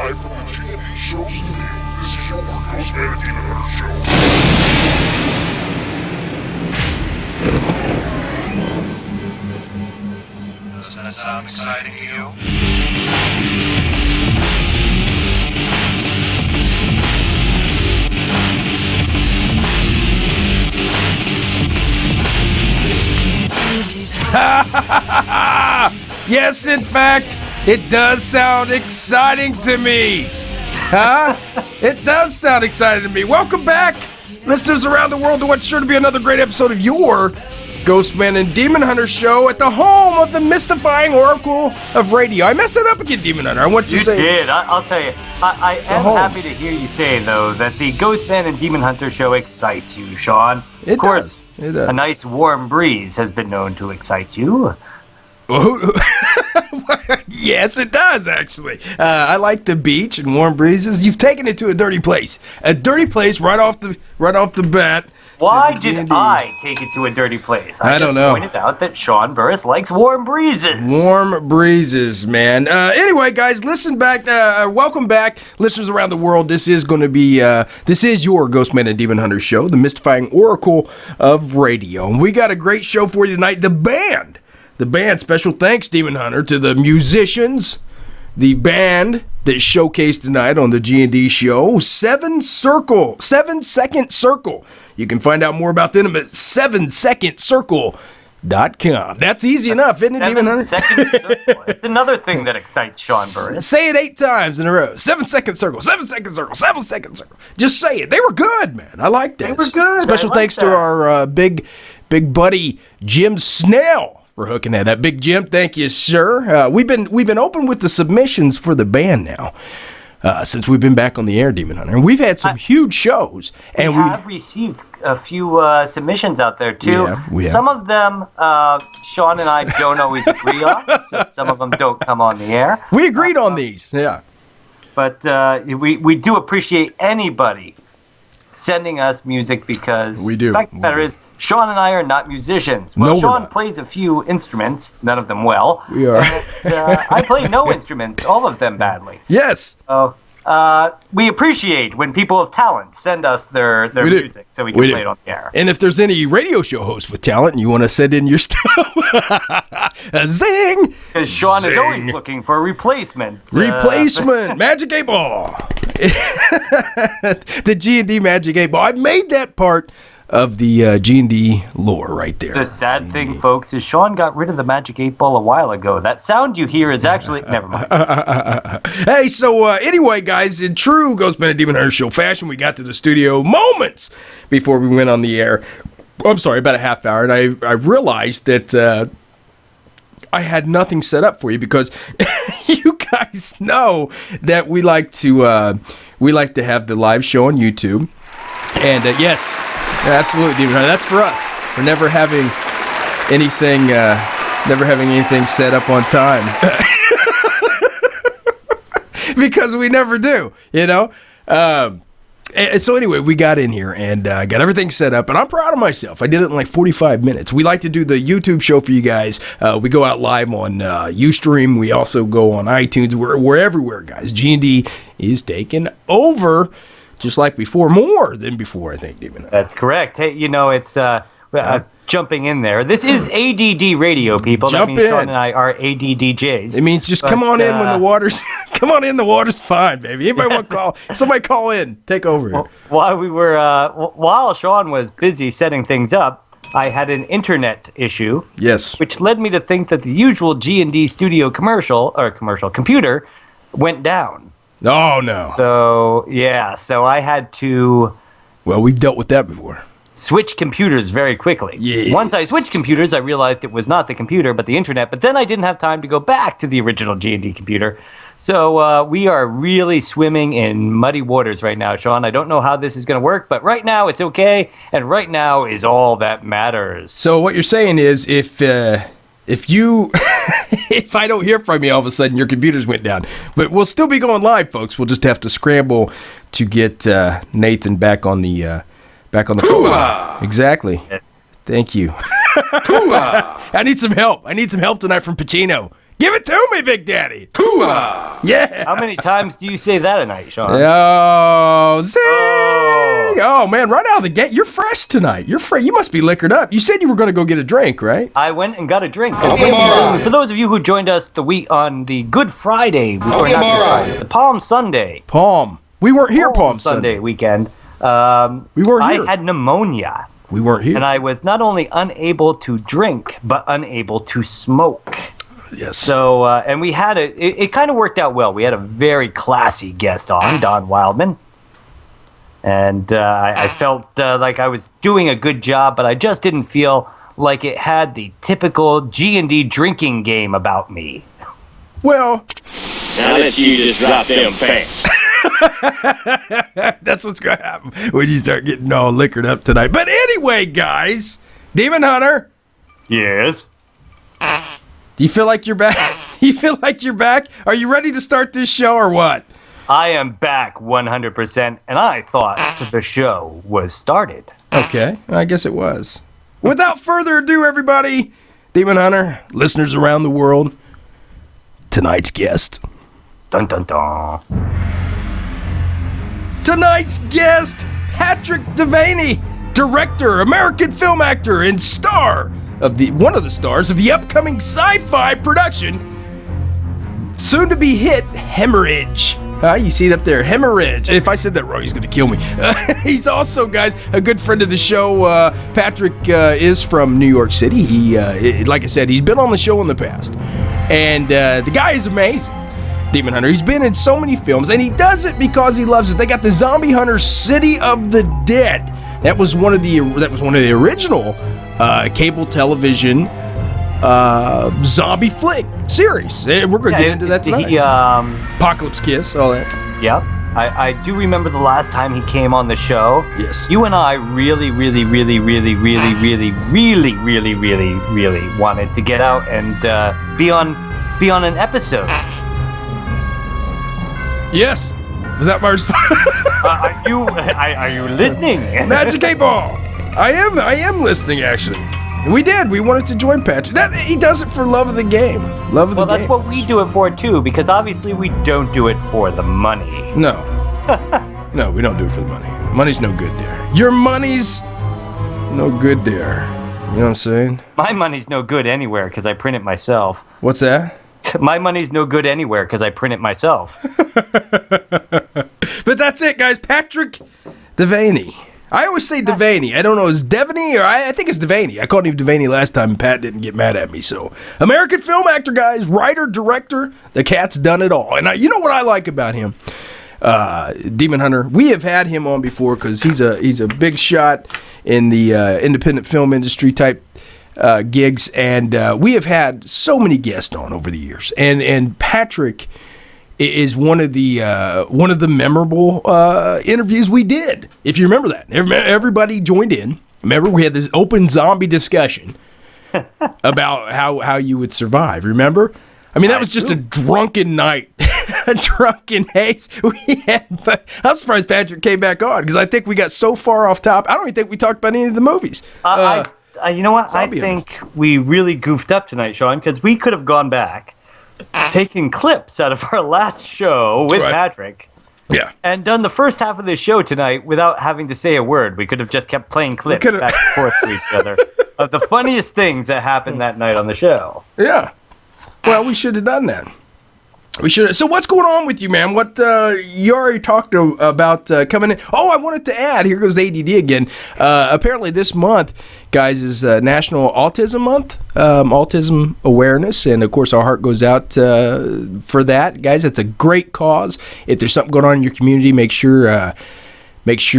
live from the GhostMan Show studio. This is your GhostMan and Demon Hunter show. Does that sound exciting to you? Yes, in fact, it does sound exciting to me. Huh? It does sound exciting to me. Welcome back, listeners around the world, to what's sure to be another great episode of your GhostMan and Demon Hunter show at the home of the mystifying oracle of radio. I messed that up again, Demon Hunter. I want to say... You did. I'll tell you. I am happy to hear you say, though, that the GhostMan and Demon Hunter show excites you, Sean. It of course, does. It does. A nice warm breeze has been known to excite you. Yes, it does, actually. I like the beach and warm breezes. You've taken it to a dirty place. A dirty place right off the bat. Why did I take it to a dirty place? I don't know. I just pointed out that Sean Burris likes warm breezes. Warm breezes, man. Anyway, guys, listen back. Welcome back, listeners around the world. This is going to be, this is your GhostMan and Demon Hunter show, the mystifying oracle of radio. And we got a great show for you tonight. The band, special thanks, Demon Hunter, to the musicians, the band that showcased tonight on the G&D show, 7 Second Circle. You can find out more about them at 7secondcircle.com. That's easy enough, isn't it, Demon Hunter? 7 Second Circle. It's another thing that excites Sean Burris. Say it 8 times in a row. 7 Second Circle, 7 Second Circle, 7 Second Circle. Just say it. They were good, man. I like that. They were good. Special thanks to our big buddy Jim Snell for hooking that. Big Jim, thank you, sir. We've been open with the submissions for the band now. Since we've been back on the air, Demon Hunter. And we've had some huge shows. And we have received a few submissions out there, too. Yeah, we have. Some of them, Sean and I don't always agree on. So some of them don't come on the air. We agreed on these, yeah. But we do appreciate anybody sending us music, because we do. The fact of the matter is, Sean and I are not musicians. Well, no, Sean plays a few instruments, none of them well. We are. And, I play no instruments, all of them badly. Yes. So we appreciate when people of talent send us their music so we can play it on the air. And if there's any radio show hosts with talent and you want to send in your stuff, zing! Because Sean is always looking for a replacement. Magic 8 Ball. The G&D Magic 8 Ball. I made that part of the G&D lore right there. The sad thing, folks, is Sean got rid of the Magic 8 Ball a while ago. That sound you hear is actually... Never mind. Hey, so anyway, guys, in true GhostMan and Demon Hunter show fashion, we got to the studio moments before we went on the air. I'm sorry, about a half hour, and I realized that I had nothing set up for you, because you guys know that we like to have the live show on YouTube, and yes, absolutely, Demon Hunter, that's for us. For never having anything set up on time, because we never do, you know. And so anyway, we got in here and got everything set up, and I'm proud of myself. I did it in like 45 minutes. We like to do the YouTube show for you guys. We go out live on Ustream. We also go on iTunes. We're everywhere, guys. G&D is taking over, just like before, more than before, I think, Demon. That's correct. Hey, you know, it's jumping in there. This is ADD radio, people. That means Sean and I are ADDJs. It means just come on in when the water's... Come on in, the water's fine, baby. Anybody want to call? Somebody call in. Take over here. While Sean was busy setting things up, I had an internet issue. Yes. Which led me to think that the usual G&D studio commercial computer went down. Oh, no. So I had to... Well, we've dealt with that before. Switch computers very quickly. Yes. Once I switched computers, I realized it was not the computer, but the internet. But then I didn't have time to go back to the original G&D computer. So we are really swimming in muddy waters right now, Sean. I don't know how this is going to work, but right now it's okay, and right now is all that matters. So what you're saying is, if you, if I don't hear from you all of a sudden, your computers went down. But we'll still be going live, folks. We'll just have to scramble to get Nathan back on the phone. Exactly. Yes. Thank you. I need some help. I need some help tonight from Pacino. Give it to me, Big Daddy. Hoo-ah. Yeah. How many times do you say that a night, Sean? Oh, zing. Oh, man, right out of the gate. You're fresh tonight. You're fresh. You must be liquored up. You said you were going to go get a drink, right? I went and got a drink. For those of you who joined us the week on the Good Friday, or not Good Friday, the Palm Sunday. Palm. We weren't here Palm Sunday weekend. We weren't here. I had pneumonia. We weren't here. And I was not only unable to drink, but unable to smoke. Yes. So, and we had it kind of worked out well. We had a very classy guest on, Don Wildman. And I felt like I was doing a good job, but I just didn't feel like it had the typical G&D drinking game about me. Well, now that you just drop them pants. That's what's going to happen when you start getting all liquored up tonight. But anyway, guys, Demon Hunter. Yes. Do you feel like you're back? You feel like you're back? Are you ready to start this show or what? I am back 100%, and I thought the show was started. Okay, I guess it was. Without further ado, everybody, Demon Hunter, listeners around the world, tonight's guest. Dun dun dun. Tonight's guest, Patrick Devaney, director, American film actor, and star of one of the stars of the upcoming sci-fi production, soon to be hit Hemorrhage. You see it up there, Hemorrhage. If I said that wrong, he's going to kill me. He's also, guys, a good friend of the show. Patrick is from New York City. He, like I said, he's been on the show in the past. And the guy is amazing, Demon Hunter. He's been in so many films, and he does it because he loves it. They got the Zombie Hunter City of the Dead. That was one of the original cable television zombie flick series. We're going to get into that tonight. Apocalypse Kiss, all that. Yep. I do remember the last time he came on the show. Yes. You and I really wanted to get out and be on an episode. Yes. Was that my response? Are you listening? Magic 8 Ball. I am listening, actually. We did. We wanted to join Patrick. He does it for love of the game. Love of the game. Well, that's what we do it for, too, because obviously we don't do it for the money. No. No, we don't do it for the money. Money's no good there. Your money's no good there. You know what I'm saying? My money's no good anywhere because I print it myself. What's that? My money's no good anywhere because I print it myself. But that's it, guys. Patrick Devaney. I always say Devaney. I don't know, is Devaney or I think it's Devaney. I called him Devaney last time and Pat didn't get mad at me. So, American film actor, guys, writer, director, the cat's done it all. And you know what I like about him? Demon Hunter. We have had him on before because he's a big shot in the independent film industry type gigs, and we have had so many guests on over the years. And Patrick is one of the memorable interviews we did. If you remember that, everybody joined in. Remember, we had this open zombie discussion about how you would survive. Remember? I mean, that was just a drunken night, a drunken haze. I'm surprised Patrick came back on because I think we got so far off top. I don't even think we talked about any of the movies. You know what? I think we really goofed up tonight, Sean, because we could have gone back, taken clips out of our last show with Patrick, and done the first half of the show tonight without having to say a word. We could have just kept playing clips back and forth to each other of the funniest things that happened that night on the show. Yeah. Well, we should have done that. We should. So what's going on with you, man? What you already talked about coming in. Oh, I wanted to add. Here goes ADD again. Apparently this month, guys, is National Autism Month, autism awareness, and of course our heart goes out for that, guys. It's a great cause. If there's something going on in your community, make sure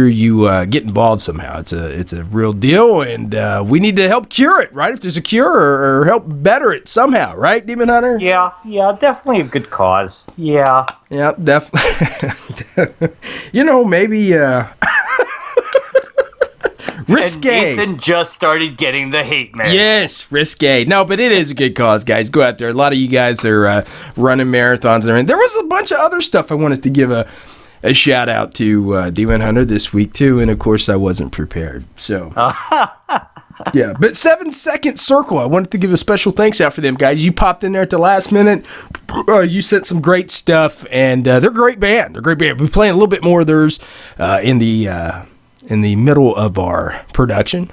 you get involved somehow. It's a real deal, and we need to help cure it, right? If there's a cure or help better it somehow, right, Demon Hunter? Yeah, definitely a good cause. Yeah, definitely. Maybe risque. And Ethan just started getting the hate mail. Yes, risque. No, but it is a good cause, guys. Go out there. A lot of you guys are running marathons and everything. There was a bunch of other stuff I wanted to give a shout out to Demon Hunter this week too, and of course I wasn't prepared. So Yeah, but 7 Second Circle, I wanted to give a special thanks out for them, guys. You popped in there at the last minute. You sent some great stuff, and they're a great band. We're playing a little bit more of theirs in the middle of our production.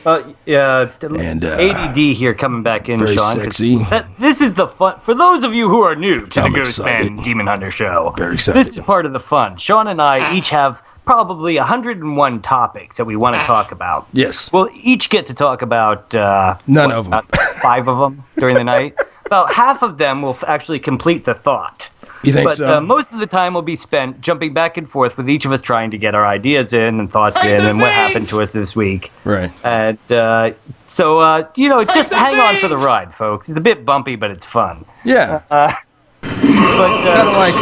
And ADD here coming back in, very Sean. Sexy. This is the fun. For those of you who are new to I'm the excited. GhostMan Demon Hunter show, Very excited. this is part of the fun. Sean and I each have probably 101 topics that we want to talk about. Yes. We'll each get to talk about None of them. about 5 of them during the night. About half of them will actually complete the thought. You think But so? most of the time will be spent jumping back and forth with each of us trying to get our ideas in and thoughts in and what happened to us this week. Right. And so, just hang on for the ride, folks. It's a bit bumpy, but it's fun. Yeah. But It's kind of like...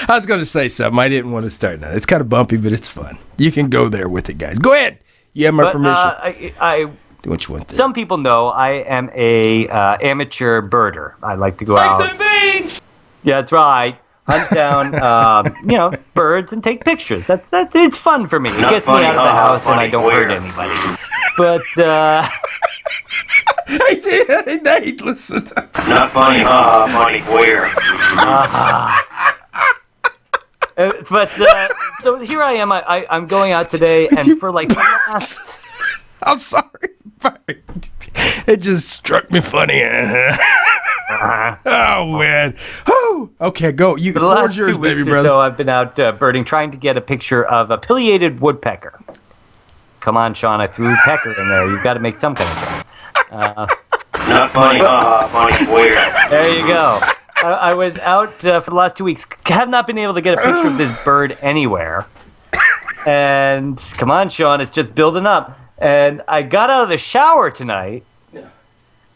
I was going to say something. I didn't want to start now. It's kind of bumpy, but it's fun. You can go there with it, guys. Go ahead. You have my permission. Do what you want there. Some people know I am a amateur birder. I like to go out. Yeah, that's right. Hunt down, birds and take pictures. That's it's fun for me. It gets me out of the house and I don't hurt anybody. But Hey, Nate, listen. Not funny, funny where? So here I am. I'm going out today, and for like the last. I'm sorry. It just struck me funny. Oh, man. Whew. Okay, go. You For the last yours, 2 weeks baby or brother. so, I've been out birding, trying to get a picture of a pileated woodpecker. Come on, Sean, I threw pecker in there. You've got to make some kind of joke. Not funny, funny where? There you go. I was out for the last 2 weeks. Have not been able to get a picture of this bird anywhere. And come on, Sean, it's just building up. And I got out of the shower tonight,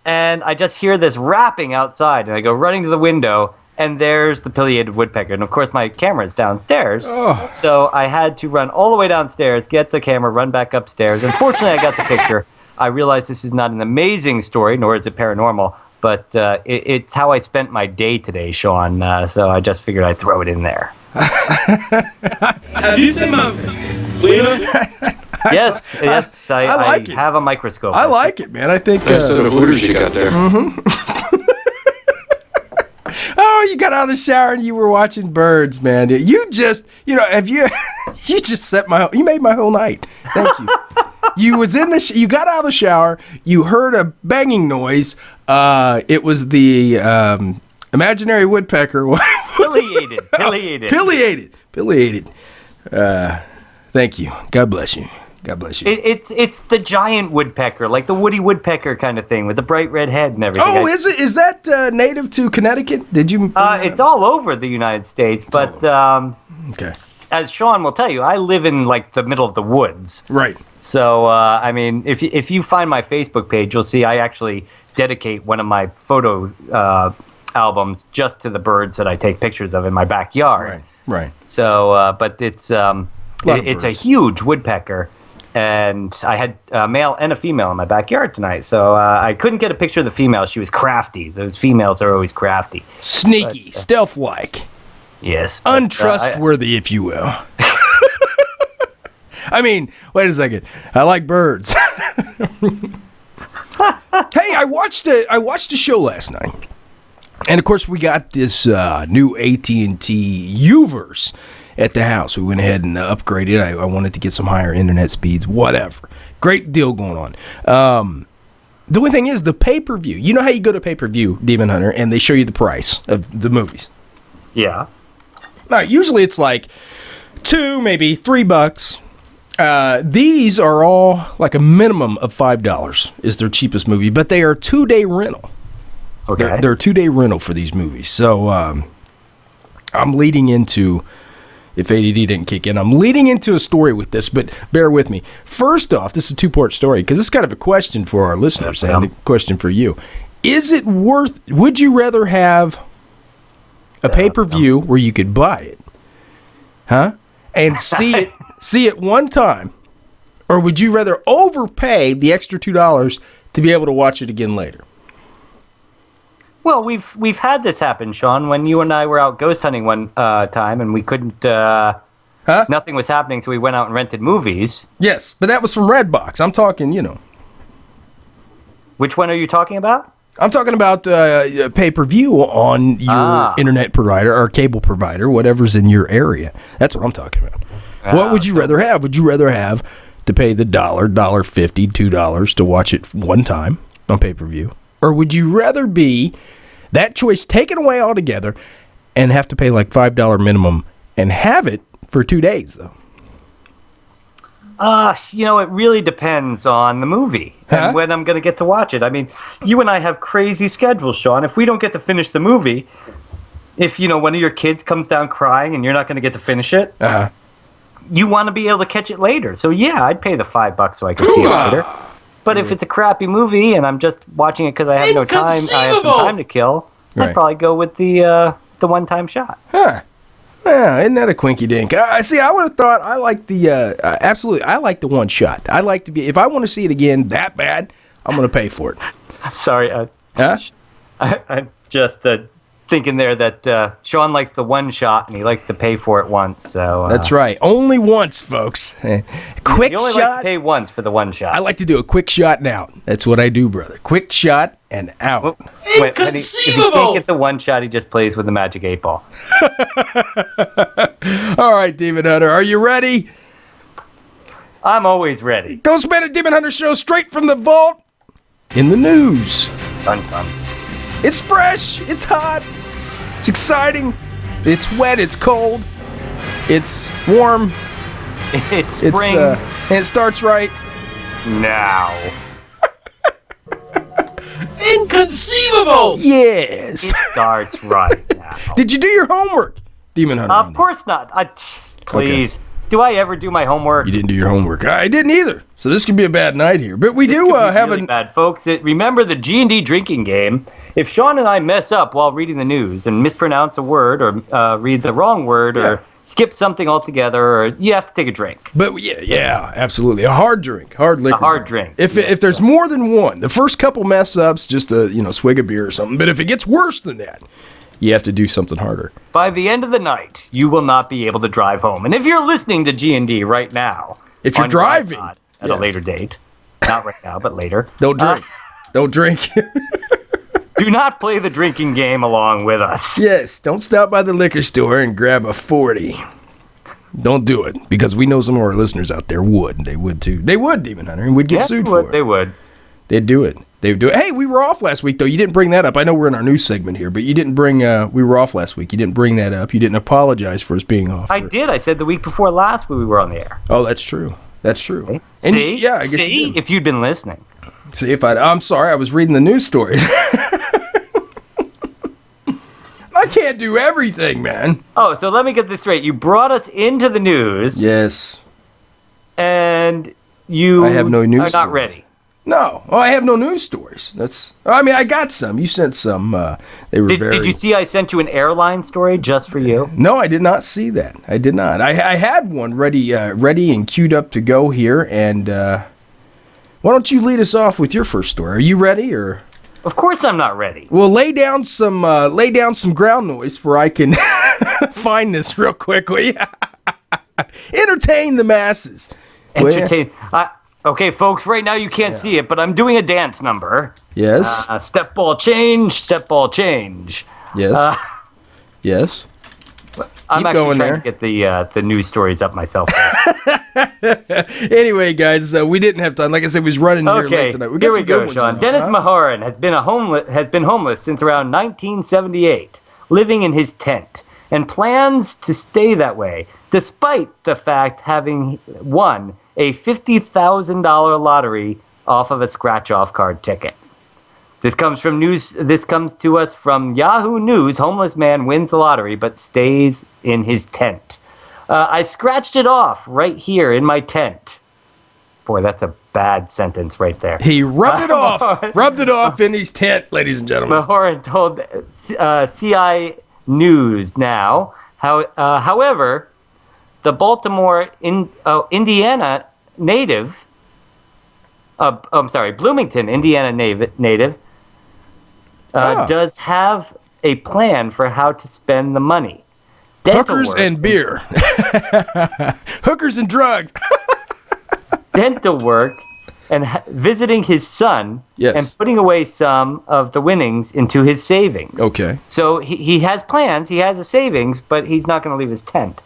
and I just hear this rapping outside. And I go running to the window, and there's the pileated woodpecker. And of course, my camera is downstairs. Oh. So I had to run all the way downstairs, get the camera, run back upstairs. Unfortunately, I got the picture. I realize this is not an amazing story, nor is it paranormal, but it's how I spent my day today, Sean. So I just figured I'd throw it in there. Have you seen my Lena? Yes, I like it. have a microscope. I like it, man. I think... of hooters you got there. Oh, you got out of the shower and you were watching birds, man. You just, have you... You just you made my whole night. Thank you. You was in you got out of the shower. You heard a banging noise. It was the imaginary woodpecker. Pileated. Thank you. God bless you. God bless you. It's the giant woodpecker, like the Woody Woodpecker kind of thing with the bright red head and everything. Oh, is it? Is that native to Connecticut? Did you? It's all over the United States, but okay. As Sean will tell you, I live in like the middle of the woods. Right. So I mean, if you find my Facebook page, you'll see I actually dedicate one of my photo albums just to the birds that I take pictures of in my backyard. Right. So, but it's a birds. huge woodpecker. And I had a male and a female in my backyard tonight, so I couldn't get a picture of the female. She was crafty. Those females are always crafty. Sneaky, stealth-like. Yes. Untrustworthy, if you will. I mean, wait a second. I like birds. Hey, I watched a show last night. And, of course, we got this new AT&T Uverse at the house. We went ahead and upgraded. I wanted to get some higher internet speeds, whatever. Great deal going on. The only thing is the pay-per-view. You know how you go to pay-per-view, Demon Hunter, and they show you the price of the movies? Yeah. All right, usually it's like $2, maybe $3. These are all like a minimum of $5 is their cheapest movie, but they are 2-day rental. Okay. They're 2-day rental for these movies. So I'm leading into... If ADD didn't kick in, I'm leading into a story with this, but bear with me. First off, this is a 2-part story because it's kind of a question for our listeners and a question for you. Is it would you rather have a pay-per-view where you could buy it, and see it one time, or would you rather overpay the extra $2 to be able to watch it again later? Well, we've had this happen, Sean, when you and I were out ghost hunting one time and we couldn't Huh? Nothing was happening, so we went out and rented movies. Yes, but that was from Redbox. I'm talking, Which one are you talking about? I'm talking about pay-per-view on your internet provider or cable provider, whatever's in your area. That's what I'm talking about. What would you rather have? Would you rather have to pay the $1.50, $2 to watch it one time on pay-per-view? Or would you rather be that choice taken away altogether and have to pay like $5 minimum and have it for 2 days, though? It really depends on the movie and when I'm going to get to watch it. I mean, you and I have crazy schedules, Sean. If we don't get to finish the movie, if, one of your kids comes down crying and you're not going to get to finish it, you want to be able to catch it later. So, yeah, I'd pay the $5 so I can see it later. But if it's a crappy movie and I'm just watching it because I have no time, I have some time to kill, I'd probably go with the one-time shot. Yeah, isn't that a quinky dink? See, I would have thought I like the absolutely. I like the one shot. I like to be. If I want to see it again that bad, I'm going to pay for it. Sorry, I'm just thinking there that Sean likes the one shot and he likes to pay for it once. So that's right. Only once, folks. Quick you only shot. Like to pay once for the one shot. I like to do a quick shot and out. That's what I do, brother. Quick shot and out. Wait, if he can't get the one shot, he just plays with the magic 8-ball. All right, Demon Hunter, are you ready? I'm always ready. GhostMan and Demon Hunter show straight from the vault. In the news. Fun, fun. It's fresh. It's hot. It's exciting. It's wet. It's cold. It's warm. It's spring. And it starts right now. Inconceivable! Yes. It starts right now. Did you do your homework, Demon Hunter? Of course not. Please. Okay. Do I ever do my homework? You didn't do your homework. I didn't either. So this could be a bad night here. But we do have really bad, folks. Remember the G&D drinking game. If Sean and I mess up while reading the news and mispronounce a word or read the wrong word or skip something altogether, or you have to take a drink. But yeah, absolutely. A hard drink, hard liquor. A hard drink. If there's more than one, the first couple mess ups, just a swig of beer or something. But if it gets worse than that, you have to do something harder. By the end of the night, you will not be able to drive home. And if you're listening to G&D right now, if you're driving at a later date, not right now, but later, don't drink. Don't drink. Do not play the drinking game along with us. Yes, don't stop by the liquor store and grab a 40. Don't do it, because we know some of our listeners out there would. They would too. They would, Demon Hunter, and would get sued for it. They would. They'd do it. They'd do it. Hey, we were off last week, though. You didn't bring that up. I know we're in our news segment here, but you didn't bring, we were off last week. You didn't bring that up. You didn't apologize for us being off. I did. I said the week before last we were on the air. Oh, that's true. That's true. And see? I guess if you'd been listening. See, I'm sorry. I was reading the news stories. I can't do everything, man. Oh, so let me get this straight. You brought us into the news. Yes. And you I have no news are not stories. ready. No. Oh, I have no news stories. I got some. You sent some. They were Did you see I sent you an airline story just for you? No, I did not see that. I did not. I had one ready and queued up to go here. And why don't you lead us off with your first story? Are you ready, or? Of course I'm not ready. Well, lay down some ground noise for I can find this real quickly. Entertain the masses. Entertain. Okay, folks, right now you can't see it, but I'm doing a dance number. Yes. Step ball change, step ball change. Yes. Yes. I'm actually trying to get the news stories up myself. Anyway, guys, we didn't have time. Like I said, we was running here late tonight. Here we go, Sean. Dennis Mahoran has been homeless since around 1978, living in his tent, and plans to stay that way, despite the fact having won a $50,000 lottery off of a scratch-off card ticket. This comes to us from Yahoo News. Homeless man wins the lottery but stays in his tent. I scratched it off right here in my tent. Boy, that's a bad sentence right there. He rubbed it off in his tent, ladies and gentlemen. Mahoran told CI News now. However, the Baltimore, Indiana native, Bloomington, Indiana native, does have a plan for how to spend the money. dental Hookers work, and beer. Hookers and drugs. dental work, and visiting his son, Yes. and putting away some of the winnings into his savings. Okay. So he has plans, he has a savings, but he's not going to leave his tent.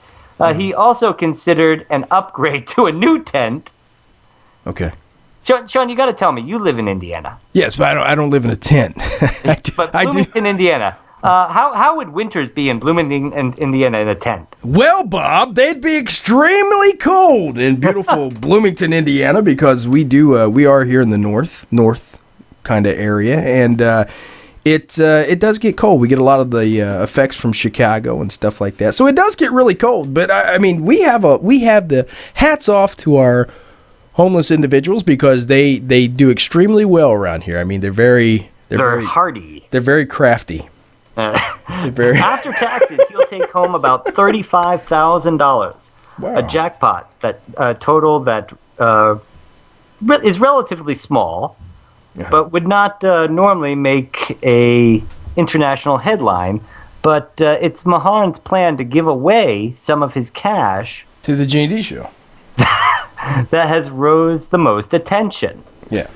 He also considered an upgrade to a new tent. Okay. Sean, you got to tell me, you live in Indiana. Yes, but I don't live in a tent. But I do. Bloomington, Indiana. How would winters be in Bloomington, Indiana, in a tent? Well, Bob, they'd be extremely cold in beautiful Bloomington, Indiana, because we are here in the north kind of area, and it does get cold. We get a lot of the effects from Chicago and stuff like that, so it does get really cold. But I mean, we have the hats off to our homeless individuals, because they do extremely well around here. I mean, they're very hardy. They're very crafty. After taxes, he'll take home about $35,000. Wow. A jackpot total that is relatively small, but would not normally make a international headline. But it's Maharan's plan to give away some of his cash To the G&D show. that has rose the most attention. Yeah.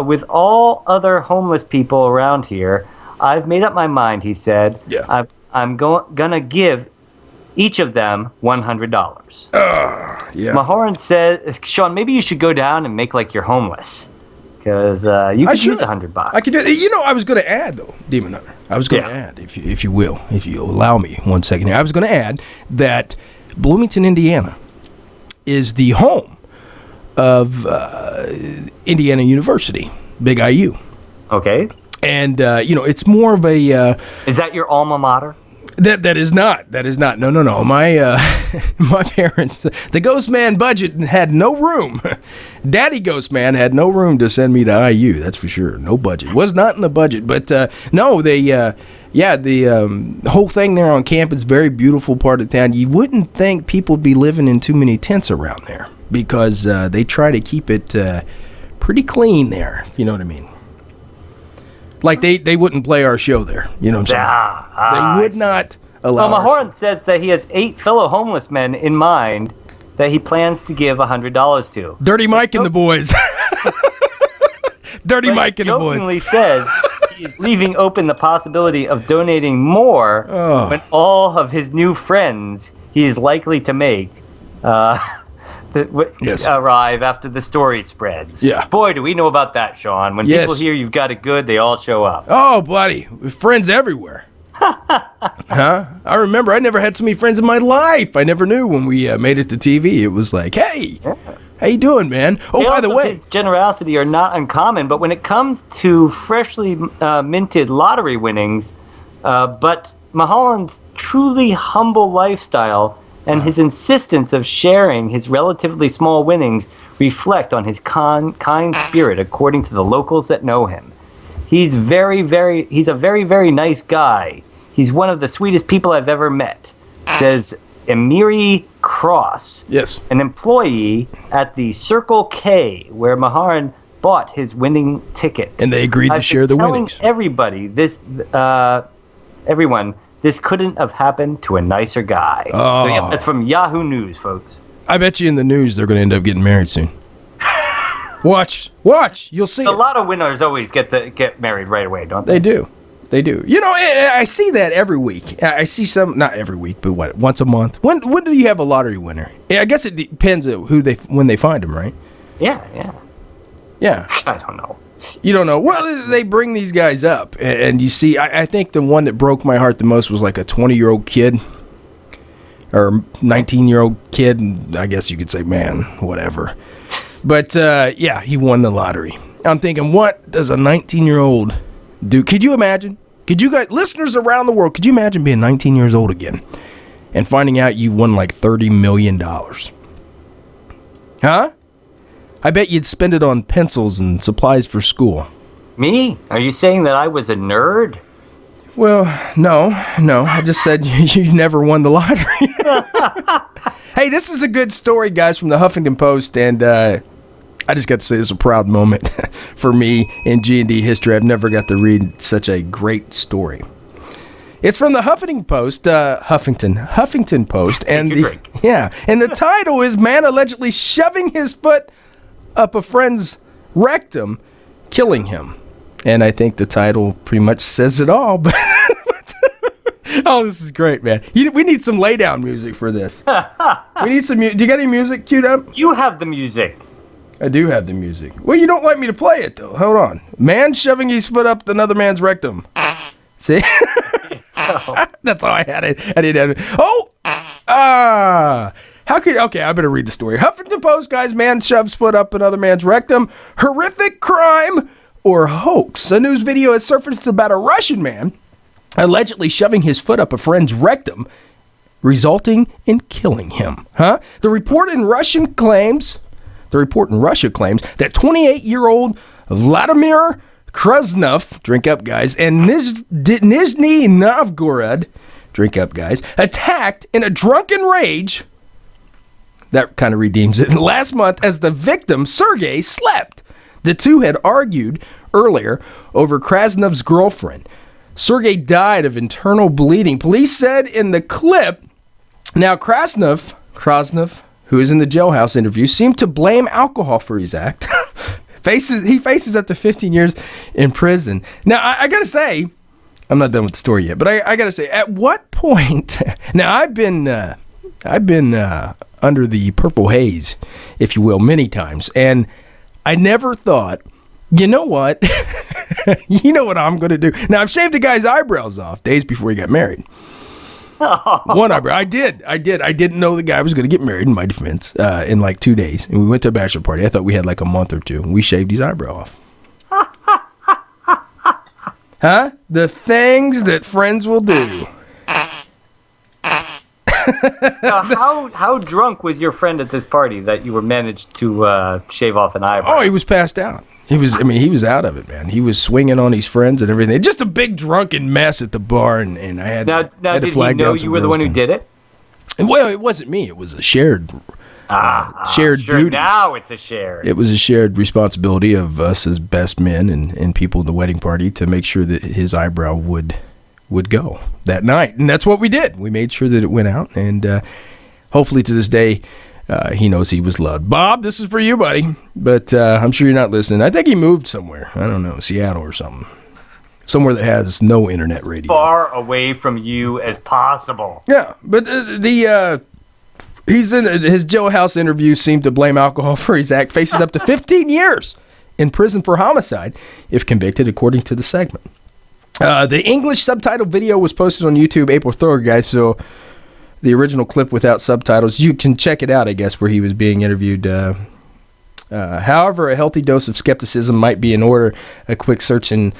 With all other homeless people around here, I've made up my mind, he said. Yeah. I'm gonna give each of them $100. Yeah. Maharan said, Sean, maybe you should go down and make like you're homeless, because you could use $100. I could do it. You know, I was going to add, though, Demon Hunter. I was going to add, if you will, if you allow me 1 second here. I was going to add that Bloomington, Indiana, is the home of Indiana University, Big IU. Okay. And, it's more of a... Is that your alma mater? That is not. No. My my parents, the GhostMan budget had no room. Daddy GhostMan had no room to send me to IU. That's for sure. No budget. Was not in the budget. But no, the whole thing there on campus, very beautiful part of town. You wouldn't think people would be living in too many tents around there, because they try to keep it pretty clean there, if you know what I mean. Like they wouldn't play our show there. You know what I'm saying? They would not allow. Well, Maharan says that he has 8 fellow homeless men in mind that he plans to give $100 to. Dirty Mike and the boys. Dirty Mike and the boys. Jokingly says he is leaving open the possibility of donating more when all of his new friends he is likely to make arrive after the story spreads. Yeah. Boy, do we know about that, Sean. When people hear you've got it good, they all show up. Oh, buddy. Friends everywhere. Huh? I remember I never had so many friends in my life. I never knew when we made it to TV. It was like, hey, how you doing, man? Oh, by the way. His generosity are not uncommon, but when it comes to freshly minted lottery winnings, but Mahalan's truly humble lifestyle and his insistence of sharing his relatively small winnings reflect on his kind spirit, according to the locals that know him. He's a very, very nice guy. He's one of the sweetest people I've ever met, says Emiri Cross, an employee at the Circle K, where Maharan bought his winning ticket. And they agreed to share the winnings. Everybody, everyone, this couldn't have happened to a nicer guy. Oh. So yeah, that's from Yahoo News, folks. I bet you in the news they're going to end up getting married soon. Watch, you'll see. A lot of winners always get married right away, don't they? They do. You know, I see that every week. I see some, not every week, but once a month. When do you have a lottery winner? I guess it depends on when they find them, right? Yeah. I don't know. You don't know. Well, they bring these guys up, and you see, I think the one that broke my heart the most was like a 20-year-old kid, or 19-year-old kid, and I guess you could say man, whatever. But, he won the lottery. I'm thinking, what does a 19-year-old do? Could you imagine? Could you guys, listeners around the world, could you imagine being 19 years old again and finding out you won like $30 million? Huh? I bet you'd spend it on pencils and supplies for school. Me? Are you saying that I was a nerd? Well, no. I just said you never won the lottery. Hey, this is a good story, guys, from the Huffington Post, and I just got to say this is a proud moment for me in G&D history. I've never got to read such a great story. It's from the Huffington Post, Huffington Post, and drink. and the title is "Man allegedly shoving his foot up a friend's rectum, killing him." And I think the title pretty much says it all. But oh, this is great, man. We need some lay down music for this. We need some. Do you got any music queued up? You have the music. I do have the music. Well, you don't like me to play it though. Hold on. Man shoving his foot up another man's rectum. See? That's all I had. I didn't have it. Oh! How could... Okay, I better read the story. Huffington Post, guys. Man shoves foot up another man's rectum. Horrific crime or hoax. A news video has surfaced about a Russian man allegedly shoving his foot up a friend's rectum, resulting in killing him. The report in Russia claims that 28-year-old Vladimir Krasnov, drink up guys, and Nizhny Novgorod, drink up guys, attacked in a drunken rage, that kind of redeems it, last month as the victim, Sergei, slept. The two had argued earlier over Krasnov's girlfriend. Sergei died of internal bleeding. Police said in the clip, now Krasnov, who is in the jailhouse interview, seemed to blame alcohol for his act. He faces up to 15 years in prison. Now, I got to say, I'm not done with the story yet, but I got to say, at what point... Now, I've been under the purple haze, if you will, many times, and I never thought, you know what? You know what I'm going to do? Now, I've shaved a guy's eyebrows off days before he got married. One eyebrow. I did. I didn't know the guy was going to get married, in my defense, in like 2 days. And we went to a bachelor party. I thought we had like a month or two. And we shaved his eyebrow off. The things that friends will do. Now, how drunk was your friend at this party that you were managed to shave off an eyebrow? Oh, he was passed out. He was out of it, man. He was swinging on his friends and everything. Just a big drunken mess at the bar, and I had now had to did flag he know down some you were the girls one who did it? Well, it wasn't me. It was a shared Sure, duty. now it's a shared. It was a shared responsibility of us as best men and people at the wedding party to make sure that his eyebrow would go that night. And that's what we did. We made sure that it went out, and hopefully to this day, he knows he was loved. Bob, this is for you, buddy. But I'm sure you're not listening. I think he moved somewhere. I don't know, Seattle or something. Somewhere that has no internet radio. Far away from you as possible. Yeah, but he's in his jailhouse interview seemed to blame alcohol for his act. Faces up to 15 years in prison for homicide if convicted, according to the segment. The English subtitle video was posted on YouTube April 3rd, guys, so the original clip without subtitles, you can check it out, I guess, where he was being interviewed. However, a healthy dose of skepticism might be in order. A quick search and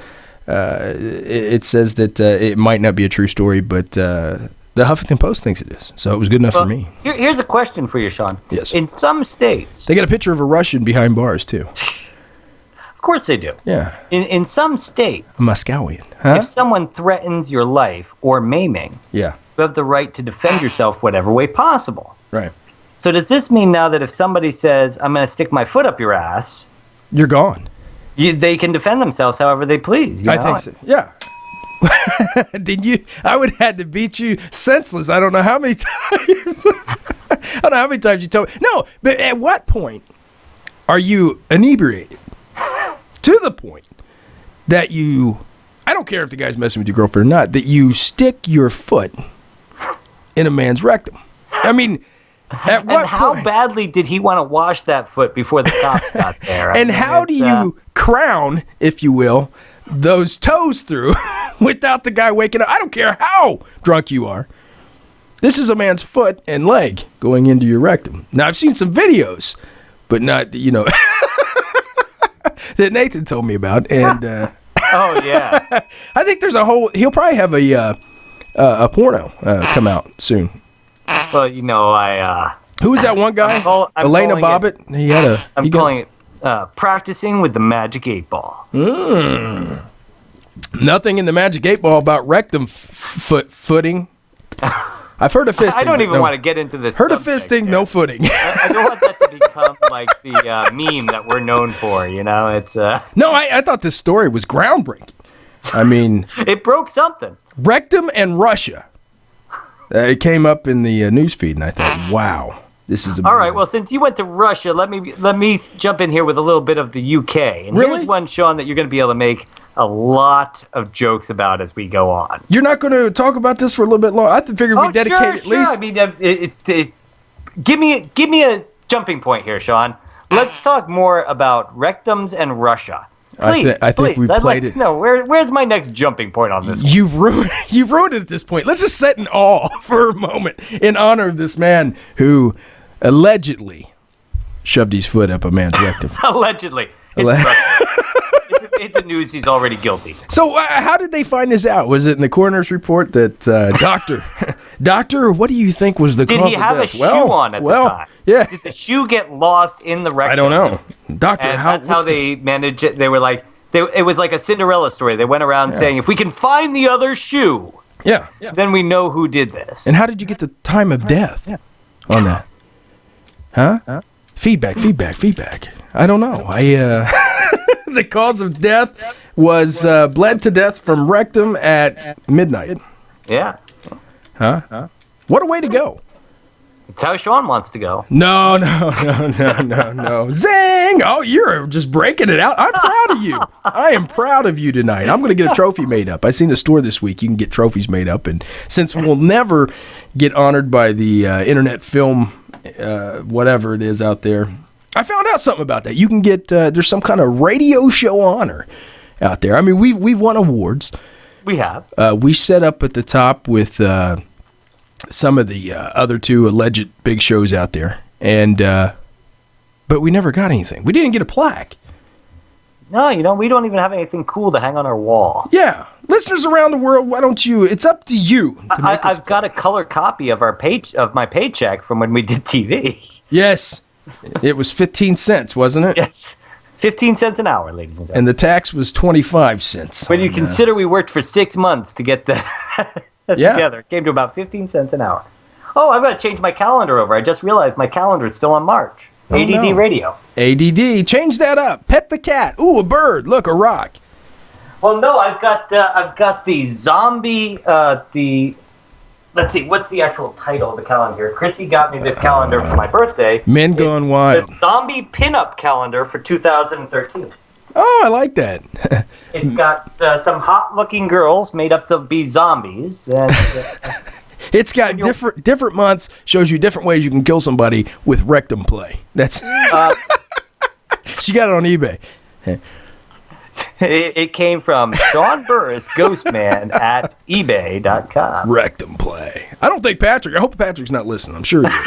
it says that it might not be a true story, but the Huffington Post thinks it is. So it was good enough for me. Here's a question for you, Sean. Yes. In some states... They got a picture of a Russian behind bars, too. Of course they do. Yeah. In some states... Moscowian. Huh? If someone threatens your life or maiming... Yeah. You have the right to defend yourself whatever way possible. Right. So does this mean now that if somebody says, I'm going to stick my foot up your ass... You're gone. They can defend themselves however they please. I think so. Yeah. Did you? I would have had to beat you senseless. I don't know how many times. I don't know how many times you told me. No, but at what point are you inebriated? To the point that you... I don't care if the guy's messing with your girlfriend or not, that you stick your foot in a man's rectum. I mean, at what and how point? badly did he want to wash that foot before the cops got there? And how do you crown, if you will, those toes through without the guy waking up? I don't care how drunk you are. This is a man's foot and leg going into your rectum. Now, I've seen some videos, but not, that Nathan told me about, and... Oh, yeah. I think there's a whole... He'll probably have a porno come out soon. Well, Who was that one guy? I'm Elena calling Bobbitt? He had a... I'm calling it Practicing with the Magic 8 Ball. Nothing in the Magic 8 Ball about rectum footing. I've heard of fisting. I don't even want to get into this. Heard of fisting, no footing. I don't want that to become like the meme that we're known for, It's No, I thought this story was groundbreaking. I mean... It broke something. Rectum and Russia. It came up in the news feed, and I thought, wow, this is amazing. All right, well, since you went to Russia, let me jump in here with a little bit of the UK. And Really? here's one, Sean, that you're going to be able to make a lot of jokes about as we go on. You're not going to talk about this for a little bit longer? I figured we'd dedicate at least. I mean, give me a jumping point here, Sean. Let's talk more about rectums and Russia. Please, I think we've I'd played like it. to know where's my next jumping point on this one? You've ruined it at this point. Let's just sit in awe for a moment in honor of this man who allegedly shoved his foot up a man's rectum. Allegedly. It's Russia. It's the news he's already guilty. So how did they find this out? Was it in the coroner's report that doctor, what do you think was the Did cause he of have death? a shoe on at the time? Yeah. Did the shoe get lost in the rectum? I don't know. Doctor, And that's how what's they managed it. They were like, it was like a Cinderella story. They went around saying, if we can find the other shoe, yeah. then we know who did this. And how did you get the time of death on that? Huh? Feedback. I don't know. The cause of death was bled to death from rectum at midnight. Yeah. Huh? What a way to go. It's how Sean wants to go. No. Zing! Oh, you're just breaking it out. I'm proud of you. I am proud of you tonight. I'm going to get a trophy made up. I seen a store this week. You can get trophies made up. And since we'll never get honored by the internet film, whatever it is out there, I found out something about that. You can get, there's some kind of radio show honor out there. I mean, we've won awards. We have. We set up at the top with some of the other two alleged big shows out there, and but we never got anything. We didn't get a plaque. No, we don't even have anything cool to hang on our wall. Yeah, listeners around the world, why don't you? It's up to you. I've got a color copy of my paycheck from when we did TV. Yes, it was 15 cents, wasn't it? Yes, 15 cents an hour, ladies and gentlemen. And the tax was 25 cents. When you consider we worked for 6 months to get that together, it came to about 15 cents an hour. Oh, I've got to change my calendar over. I just realized my calendar is still on March. ADD radio. ADD. Change that up. Pet the cat. Ooh, a bird. Look, a rock. Well, no, I've got the zombie. Let's see, what's the actual title of the calendar here? Chrissy got me this calendar for my birthday. Men Gone Wild. The zombie pinup calendar for 2013. Oh, I like that. It's got some hot-looking girls made up to be zombies. And, it's got different months. Shows you different ways you can kill somebody with rectum play. That's. She got it on eBay. It came from Sean Burris, GhostMan at eBay.com. Rectum play. I don't think Patrick. I hope Patrick's not listening. I'm sure he is.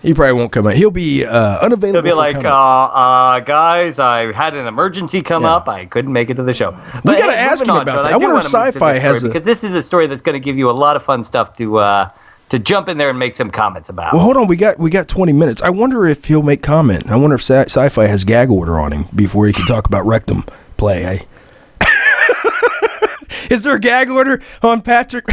He probably won't come out. He'll be unavailable. He'll be like, guys, I had an emergency come up. I couldn't make it to the show. We got to ask him about that. I wonder if Sci-Fi has because this is a story that's going to give you a lot of fun stuff to jump in there and make some comments about. Well, hold on. We got 20 minutes. I wonder if he'll make comment. I wonder if Sci-Fi has gag order on him before he can talk about rectum play. Is there a gag order on Patrick?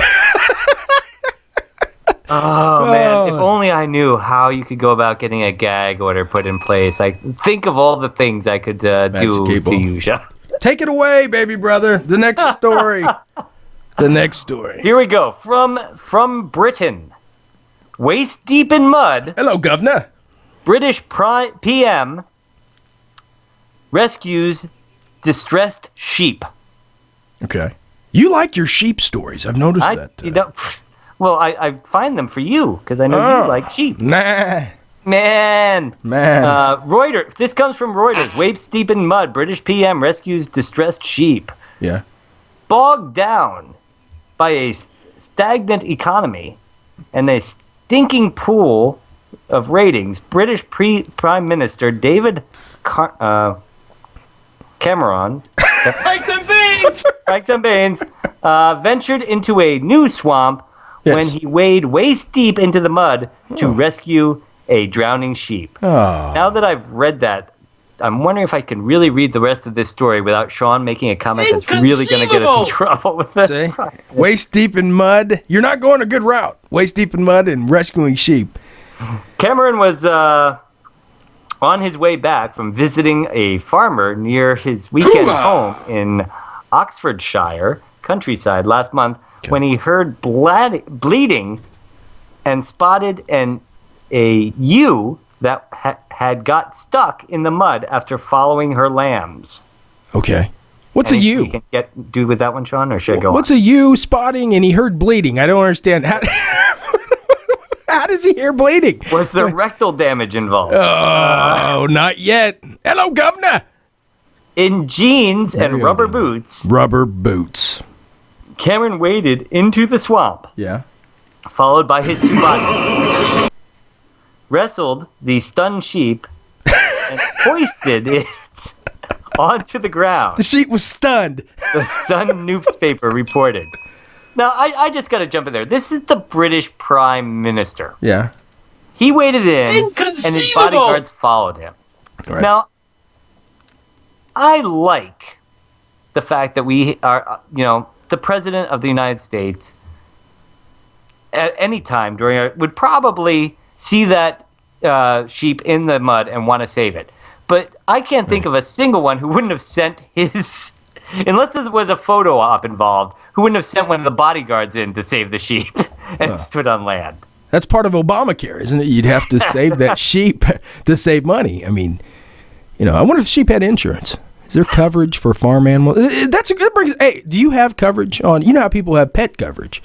Oh, man, if only I knew how you could go about getting a gag order put in place. I think of all the things I could do to you, Sean. Take it away, baby brother. The next story. The next story. Here we go. From Britain. Waist deep in mud. Hello, governor. British PM rescues distressed sheep. Okay. You like your sheep stories. I've noticed that. Well, I find them for you because I know you like sheep. Nah. Man. Reuters. This comes from Reuters. Waist deep in mud. British PM rescues distressed sheep. Yeah. Bogged down by a stagnant economy and a stinking pool of ratings, British Prime Minister David Cameron Frank and Baines ventured into a new swamp when he waded waist deep into the mud to rescue a drowning sheep. Oh. Now that I've read that, I'm wondering if I can really read the rest of this story without Sean making a comment that's really going to get us in trouble with it. Waist deep in mud. You're not going a good route. Waist deep in mud and rescuing sheep. Cameron was on his way back from visiting a farmer near his weekend home in Oxfordshire countryside last month when he heard bleeding and spotted a ewe that had got stuck in the mud after following her lambs. Okay. What's a Anything ewe? you can do with that one, Sean, or should I go What's on? a ewe spotting and he heard bleeding? I don't understand. How does he hear bleeding? Was there rectal damage involved? Oh, not yet. Hello, governor. In jeans and Real rubber deal. boots, Rubber boots. Cameron waded into the swamp, Yeah. followed by his two bodyguards, wrestled the stunned sheep, and hoisted it onto the ground. The sheep was stunned. The Sun newspaper reported. Now, I just got to jump in there. This is the British Prime Minister. Yeah. He waded in, and his bodyguards followed him. Right. Now, I like the fact that we are, the President of the United States at any time would probably see that sheep in the mud and want to save it. But I can't think of a single one who wouldn't have sent his, unless there was a photo op involved, who wouldn't have sent one of the bodyguards in to save the sheep and stood on land. That's part of Obamacare, isn't it? You'd have to save that sheep to save money. I mean, I wonder if sheep had insurance. Is there coverage for farm animals? That's a good bring. Hey, do you have coverage on? You know how people have pet coverage,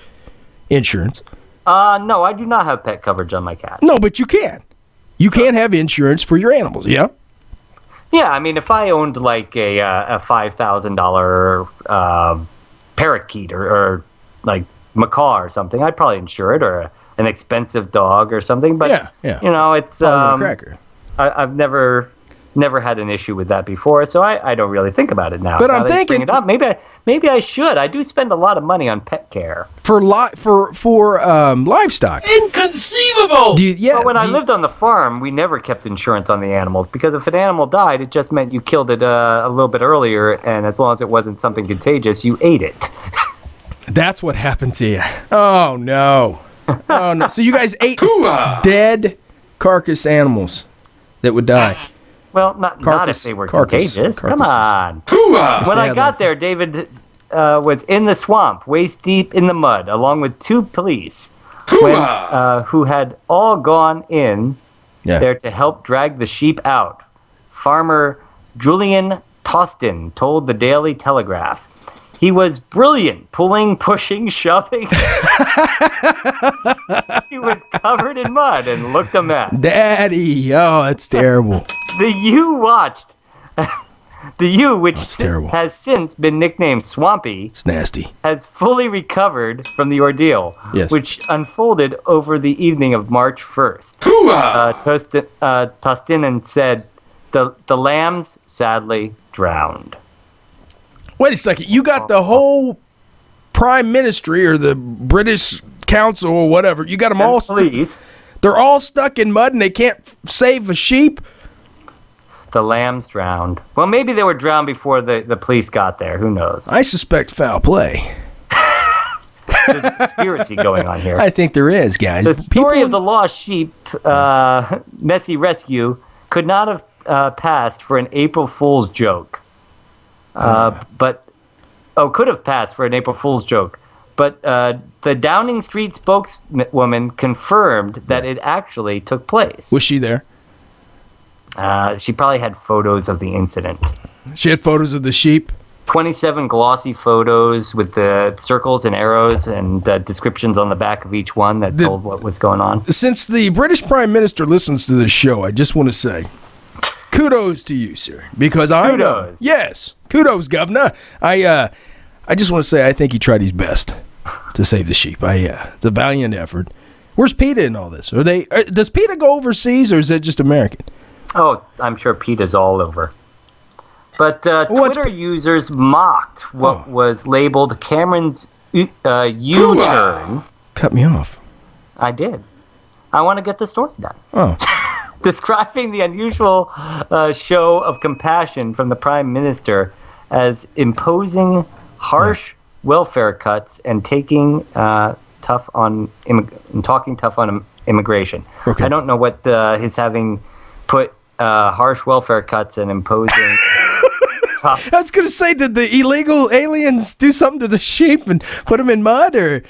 insurance. No, I do not have pet coverage on my cat. No, but you can. You can have insurance for your animals. Yeah. Yeah, I mean, if I owned like a $5,000 parakeet or like macaw or something, I'd probably insure it, or an expensive dog or something. But yeah. It's Cracker. I've never had an issue with that before, so I don't really think about it now. But Now I'm that you thinking- bring it up, maybe I should. I do spend a lot of money on pet care. For livestock. Inconceivable! But when I lived on the farm, we never kept insurance on the animals, because if an animal died, it just meant you killed it a little bit earlier, and as long as it wasn't something contagious, you ate it. That's what happened to you. Oh no. Oh no. So you guys ate dead carcass animals that would die. Well, not if they were contagious. Come on. When I got there, David was in the swamp, waist deep in the mud, along with two police who had all gone in there to help drag the sheep out. Farmer Julian Tostin told the Daily Telegraph. He was brilliant, pulling, pushing, shoving. He was covered in mud and looked a mess. Daddy. Oh, that's terrible. The ewe watched. The ewe, which terrible. has since been nicknamed Swampy, It's nasty. has fully recovered from the ordeal, Yes. which unfolded over the evening of March 1st. Tostinen said, the lambs sadly drowned. Wait a second. You got the whole Prime Ministry or the British Council or whatever. You got them all. Please. They're all stuck in mud and they can't save a sheep. The lambs drowned. Well, maybe they were drowned before the police got there. Who knows? I suspect foul play. There's a conspiracy going on here. I think there is, guys. The story of the lost sheep messy rescue could not have passed for an April Fool's joke. Could have passed for an April Fool's joke. But the Downing Street spokeswoman confirmed that it actually took place. Was she there? She probably had photos of the incident. She had photos of the sheep. 27 glossy photos with the circles and arrows and descriptions on the back of each one that told what was going on. Since the British Prime Minister listens to this show, I just want to say kudos to you, sir. Because I know. Kudos. Yes. Kudos, Governor. I just want to say I think he tried his best to save the sheep. It's a valiant effort. Where's PETA in all this? Does PETA go overseas or is it just American? Oh, I'm sure PETA's all over. But Twitter users mocked what was labeled Cameron's U-turn. Cut me off. I did. I want to get the story done. Oh. Describing the unusual show of compassion from the Prime Minister as imposing harsh welfare cuts and talking tough on immigration. Okay. I don't know what his having put harsh welfare cuts and imposing I was going to say, did the illegal aliens do something to the sheep and put them in mud, or?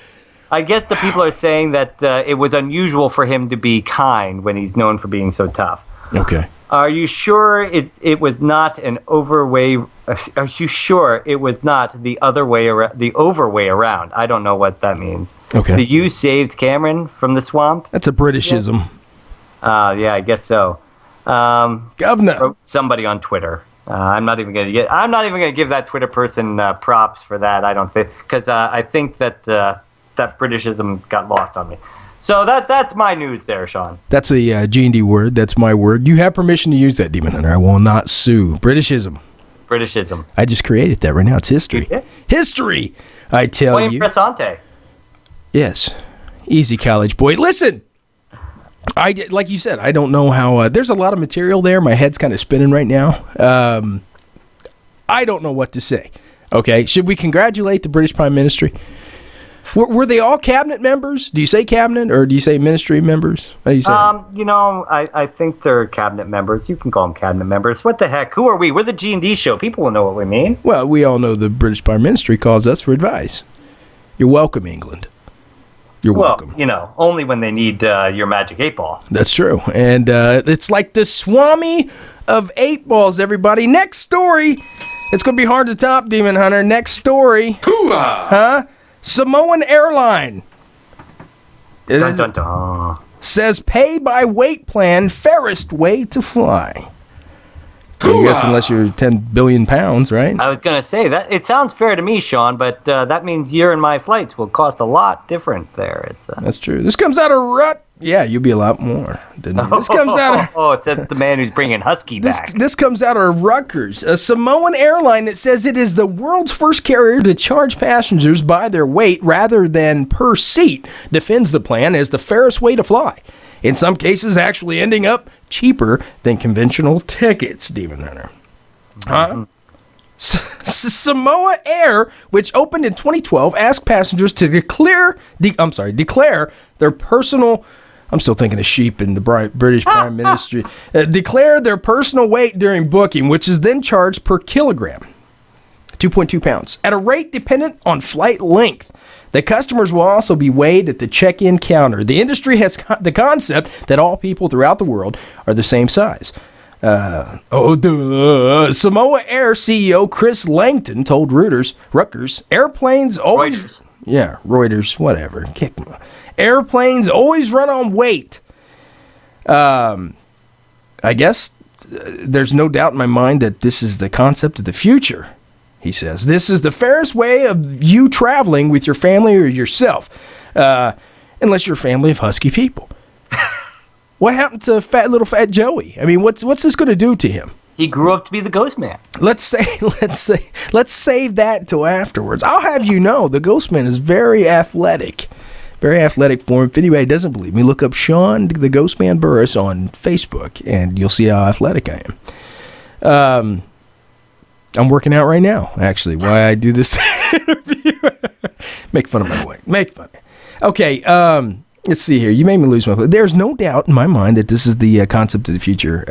I guess the people are saying that it was unusual for him to be kind when he's known for being so tough. Okay. Are you sure it was not an overway? Are you sure it was not the other way around? The overway around? I don't know what that means. Okay. The you saved Cameron from the swamp? That's a Britishism. Yeah, I guess so. Governor. Wrote somebody on Twitter. I'm not even gonna give that Twitter person props for that. I don't think, because I think that that Britishism got lost on me. So that's my news there, Sean. That's a G&D word. That's my word. You have permission to use that, Demon Hunter. I will not sue. Britishism. I just created that right now. It's history. Yeah. History, I tell you. Impressante. Yes. Easy, college boy. Listen, like you said, I don't know how... there's a lot of material there. My head's kind of spinning right now. I don't know what to say. Okay? Should we congratulate the British Prime Ministry? Were they all cabinet members? Do you say cabinet or do you say ministry members? What do you say? I think they're cabinet members. You can call them cabinet members. What the heck? Who are we? We're the G&D show. People will know what we mean. Well, we all know the British Prime Ministry calls us for advice. You're welcome, England. You're welcome. Well, only when they need your magic 8-ball. That's true. And it's like the Swami of 8-balls, everybody. Next story. It's going to be hard to top, Demon Hunter. Next story. Hoo-ah! Huh? Samoan Airline Dun, dun, dun. says pay by weight plan, fairest way to fly. I guess unless you're 10 billion pounds, right? I was going to say, that it sounds fair to me, Sean, but that means your and my flights will cost a lot different there. That's true. This comes out of Rut. Yeah, you'll be a lot more. This comes out of... Oh, it says the man who's bringing Husky back. This comes out of Rutgers, a Samoan airline that says it is the world's first carrier to charge passengers by their weight rather than per seat, defends the plan as the fairest way to fly. In some cases, actually ending up cheaper than conventional tickets, Demon Hunter. Huh? Samoa Air, which opened in 2012, asked passengers to declare their personal... I'm still thinking of sheep in the British Prime Ministry. Declare their personal weight during booking, which is then charged per kilogram, 2.2 pounds, at a rate dependent on flight length. The customers will also be weighed at the check-in counter. The industry has the concept that all people throughout the world are the same size. Samoa Air CEO Chris Langton told Rutgers, airplanes always... Reuters. Yeah, Reuters, whatever. Kick them. Airplanes always run on weight. I guess there's no doubt in my mind that this is the concept of the future, he says. This is the fairest way of you traveling with your family or yourself, unless you're a family of husky people. What happened to little fat Joey? I mean, what's this going to do to him? He grew up to be the GhostMan. Let's save that till afterwards. I'll have you know, the GhostMan is very athletic form. If anybody doesn't believe me, look up Sean the GhostMan Burris on Facebook, and you'll see how athletic I am. I'm working out right now, actually, while I do this interview. Make fun of my weight. Make fun. Okay, let's see here. You made me lose my place. There's no doubt in my mind that this is the concept of the future,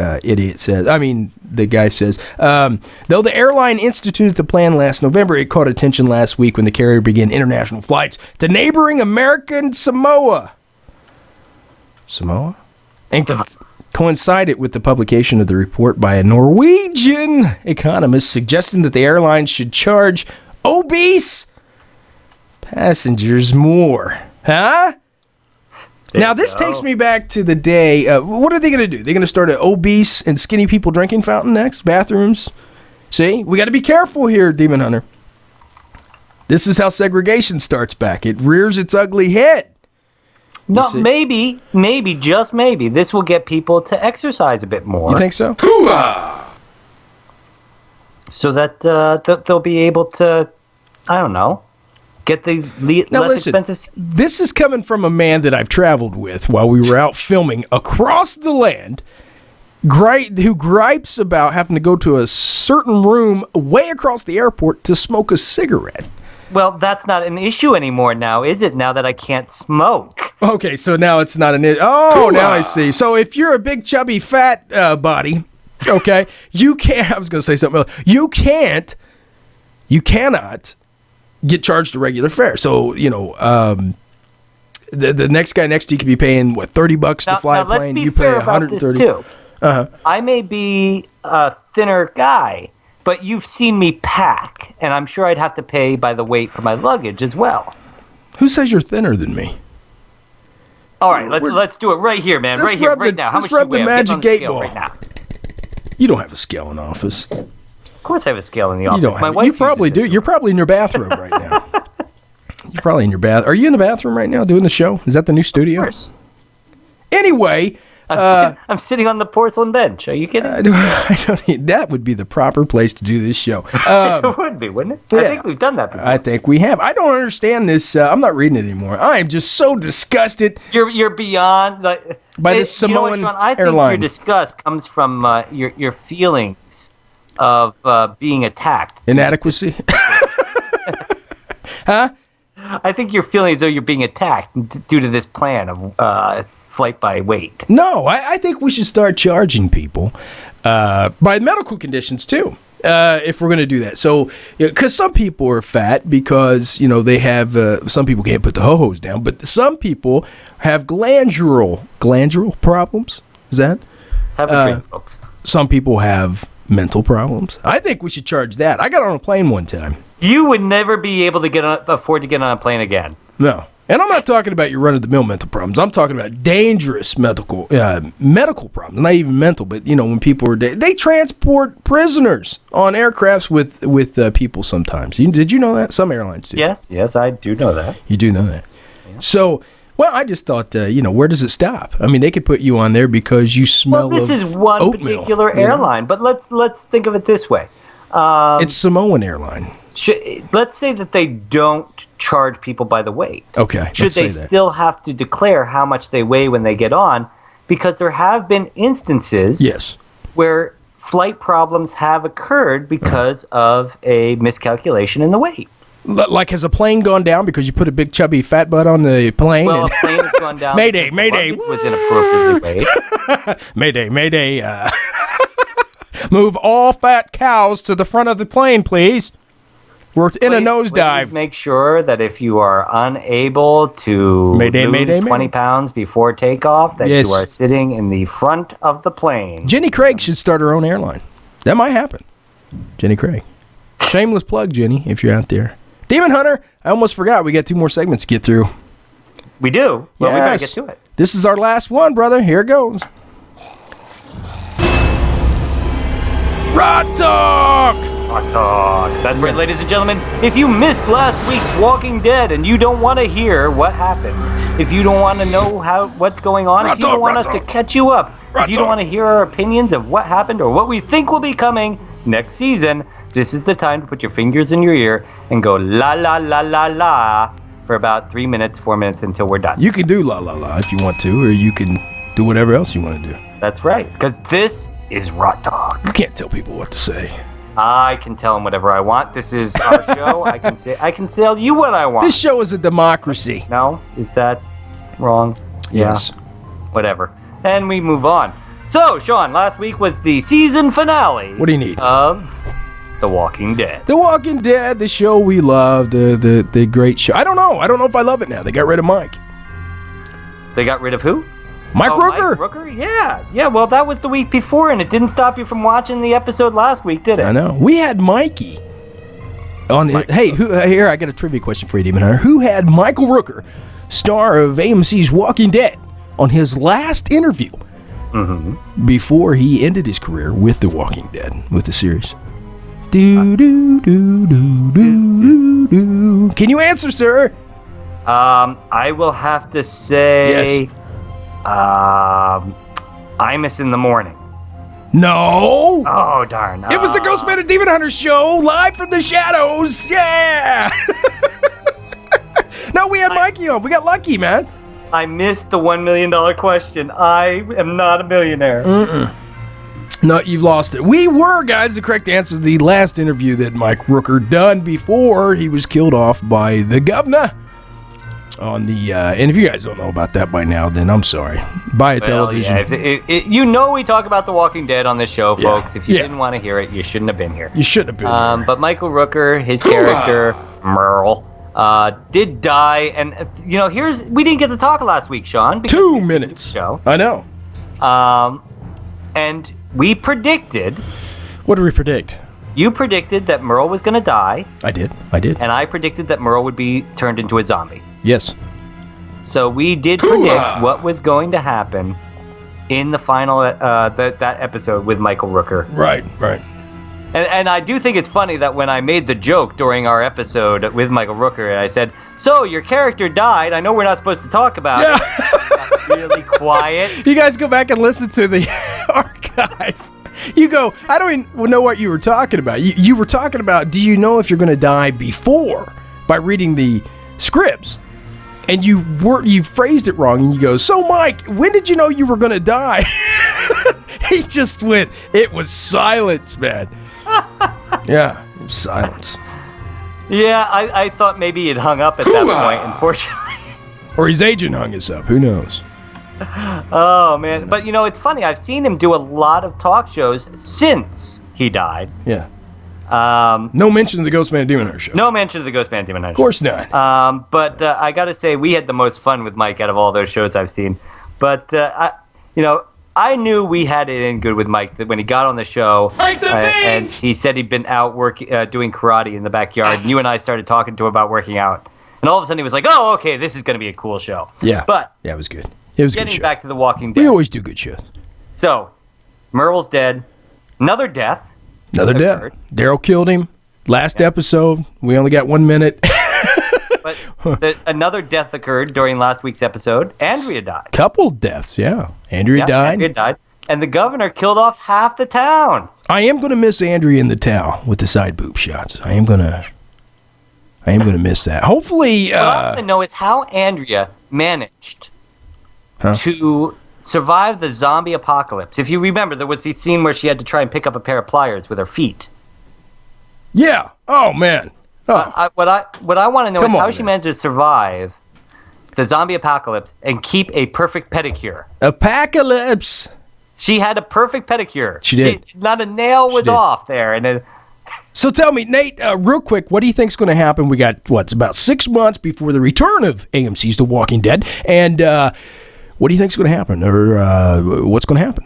the guy says. Though the airline instituted the plan last November, it caught attention last week when the carrier began international flights to neighboring American Samoa. And coincided with the publication of the report by a Norwegian economist suggesting that the airlines should charge obese passengers more. Huh? Now, this takes me back to the day. What are they going to do? They're going to start an obese and skinny people drinking fountain next? Bathrooms? See? We got to be careful here, Demon Hunter. This is how segregation starts back. It rears its ugly head. No, maybe, just maybe, this will get people to exercise a bit more. You think so? Hoo-ah! So that they'll be able to, I don't know, get the less expensive seats. This is coming from a man that I've traveled with while we were out filming across the land, who gripes about having to go to a certain room way across the airport to smoke a cigarette. Well, that's not an issue anymore now, is it? Now that I can't smoke. Okay, so now it's not an issue. Oh, now I see. So if you're a big, chubby, fat body, Okay, you can't. I was going to say something else. You cannot get charged a regular fare. So the next guy next to you could be paying what $30 to fly a plane. Let's be You fair pay about this 130. too. Uh-huh. I may be a thinner guy, but you've seen me pack, and I'm sure I'd have to pay by the weight for my luggage as well. Who says you're thinner than me? All right, let's do it right here, man. Right here, right now. How much do you weigh? I'm getting on the scale right now. You don't have a scale in the office. Of course, I have a scale in the office. You don't. My wife You probably uses do. this. You're probably in your bathroom right now. You're probably in your bath. Are you in the bathroom right now doing the show? Is that the new studio? Of course. Anyway, I'm sitting on the porcelain bench. Are you kidding? I don't. That would be the proper place to do this show. It would be, wouldn't it? yeah. I think we've done that before. I think we have. I don't understand this. I'm not reading it anymore. I am just so disgusted. You're beyond By the Samoan Sean, I think airline. your disgust comes from your feelings of being attacked. Inadequacy. Huh? I think you're feeling as though you're being attacked due to this plan of flight by weight. No, I think we should start charging people by medical conditions too. If we're going to do that. So, because some people are fat because, they have, some people can't put the ho-hos down, but some people have glandular problems. Is that? Have a drink, folks. Some people have mental problems. I think we should charge that. I got on a plane one time. You would never be able to afford to get on a plane again. No. And I'm not talking about your run-of-the-mill mental problems. I'm talking about dangerous medical problems. Not even mental, but, when people are... They transport prisoners on aircrafts with people sometimes. Did you know that? Some airlines do. Yes, I do know that. You do know that. Yeah. So, well, I just thought, where does it stop? I mean, they could put you on there because you smell Well, this is one oatmeal, particular airline, but let's think of it this way. It's Samoan Airline. Let's say that they don't charge people by the weight. Okay. Should they still have to declare how much they weigh when they get on? Because there have been instances where flight problems have occurred because of a miscalculation in the weight. Like, has a plane gone down because you put a big chubby fat butt on the plane? Well, a plane has gone down. Mayday, because the mayday. luggage was inappropriately weighed. Mayday, mayday. Move all fat cows to the front of the plane, please. We're in a nosedive. Please make sure that if you are unable to lose 20 pounds before takeoff, that you are sitting in the front of the plane. Jenny Craig should start her own airline. That might happen. Jenny Craig. Shameless plug, Jenny, if you're out there. Demon Hunter, I almost forgot. We got 2 more segments to get through. We do? Well, we better get to it. This is our last one, brother. Here it goes. Rot Talk! Rot Talk. That's right, ladies and gentlemen. If you missed last week's Walking Dead and you don't want to hear what happened, if you don't want to know what's going on, if you don't want us to catch you up, if you don't want to hear our opinions of what happened or what we think will be coming next season, this is the time to put your fingers in your ear and go la la la la la for about 3 minutes, 4 minutes until we're done. You can do la la la if you want to, or you can do whatever else you want to do. That's right, because this is Rot Talk. You can't tell people what to say. I can tell them whatever I want. This is our show. I can tell you what I want. This show is a democracy. No? Is that wrong? Yes. Yeah. Whatever. And we move on. So, Sean, last week was the season finale. What do you need? Of The Walking Dead. The Walking Dead, the show we love, the great show. I don't know if I love it now. They got rid of Mike. They got rid of who? Mike Rooker. Mike Rooker? Yeah. Well, that was the week before, and it didn't stop you from watching the episode last week, did it? I know. We had Mikey on. Hey, here I got a trivia question for you, Demon Hunter. Who had Michael Rooker, star of AMC's Walking Dead, on his last interview before he ended his career with The Walking Dead, with the series? Do do do do do do. Can you answer, sir? I will have to say. Yes. Imus in the Morning. No. Oh, darn. It was the GhostMan and Demon Hunter show, live from the shadows. Yeah. No, we had Mikey on. We got lucky, man. I missed the $1 million question. I am not a millionaire. No, you've lost it. We were, guys, the correct answer to the last interview that Mike Rooker done before he was killed off by the governor. on the, and if you guys don't know about that by now, then I'm sorry. Buy a television. Yeah, we talk about The Walking Dead on this show, Yeah. folks. If you didn't want to hear it, you shouldn't have been here. You shouldn't have been here. But Michael Rooker, his character, Merle, did die. And, we didn't get to talk last week, Sean. 2 minutes. Show. I know. And we predicted. What did we predict? You predicted that Merle was going to die. I did. And I predicted that Merle would be turned into a zombie. Yes. So we did predict what was going to happen in the final that episode with Michael Rooker. Right. And I do think it's funny that when I made the joke during our episode with Michael Rooker, and I said, "So your character died. I know we're not supposed to talk about it." Got really quiet. You guys go back and listen to the archive. You go, I don't even know what you were talking about. You were talking about, do you know if you're going to die before by reading the scripts? And you phrased it wrong, and you go, so Mike, when did you know you were going to die? He just went, it was silence, man. Yeah, it was silence. Yeah, I thought maybe he'd hung up at that point, unfortunately. Or his agent hung us up, who knows? Oh, man. But, it's funny. I've seen him do a lot of talk shows since he died. Yeah. No mention of the GhostMan and Demon Hunter show. No mention of the GhostMan and Demon Hunter. Of course not. But I got to say, we had the most fun with Mike out of all those shows I've seen. But, I knew we had it in good with Mike that when he got on the show and he said he'd been out doing karate in the backyard, and you and I started talking to him about working out. And all of a sudden he was like, oh, okay, this is going to be a cool show. Yeah. But yeah, it was good. It was getting good show. back to The Walking Dead. We always do good shows. So, Merle's dead. Another death. Another death. Daryl killed him. Last episode, we only got 1 minute. But another death occurred during last week's episode. Andrea died. Couple deaths, yeah. Andrea died. And the governor killed off half the town. I am going to miss Andrea in the towel with the side boob shots. I am going to miss that. Hopefully, what I want to know is how Andrea managed to survive the zombie apocalypse. If you remember, there was the scene where she had to try and pick up a pair of pliers with her feet. Yeah. Oh man. Oh. What I want to know is how she managed to survive the zombie apocalypse and keep a perfect pedicure. Apocalypse. She had a perfect pedicure. She did. Not a nail was off there. And so tell me, Nate, real quick, what do you think's going to happen? We got it's about 6 months before the return of AMC's The Walking Dead, and what do you think's going to happen, or what's going to happen?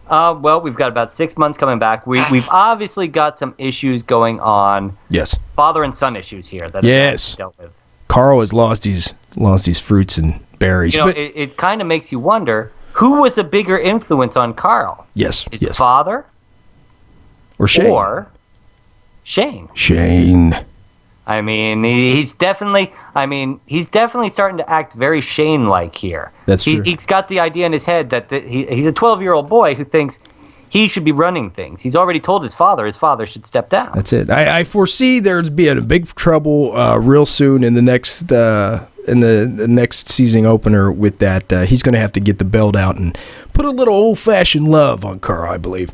Well, we've got about 6 months coming back. We've obviously got some issues going on. Yes. Father and son issues here that yes. dealt with. Carl has lost his fruits and berries. But it kind of makes you wonder, who was a bigger influence on Carl? Yes. His father? Or Shane? Or Shane? Shane. I mean, he's definitely starting to act very Shane-like here. That's true. He's got the idea in his head that he's a 12-year-old boy who thinks he should be running things. He's already told his father should step down. That's it. I foresee there's being a big trouble real soon in the next the next season opener with that. He's going to have to get the belt out and put a little old-fashioned love on Carl, I believe.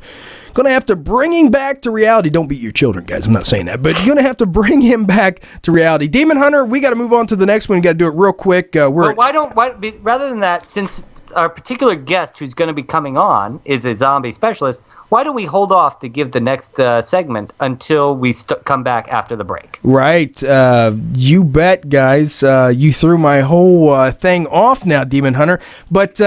Going to have to bring him back to reality. Don't beat your children, guys. I'm not saying that. But you're going to have to bring him back to reality. Demon Hunter, we got to move on to the next one. We got to do it real quick. Rather than that, since our particular guest who's going to be coming on is a zombie specialist, why don't we hold off to give the next segment until we come back after the break? Right. You bet, guys. You threw my whole thing off now, Demon Hunter. But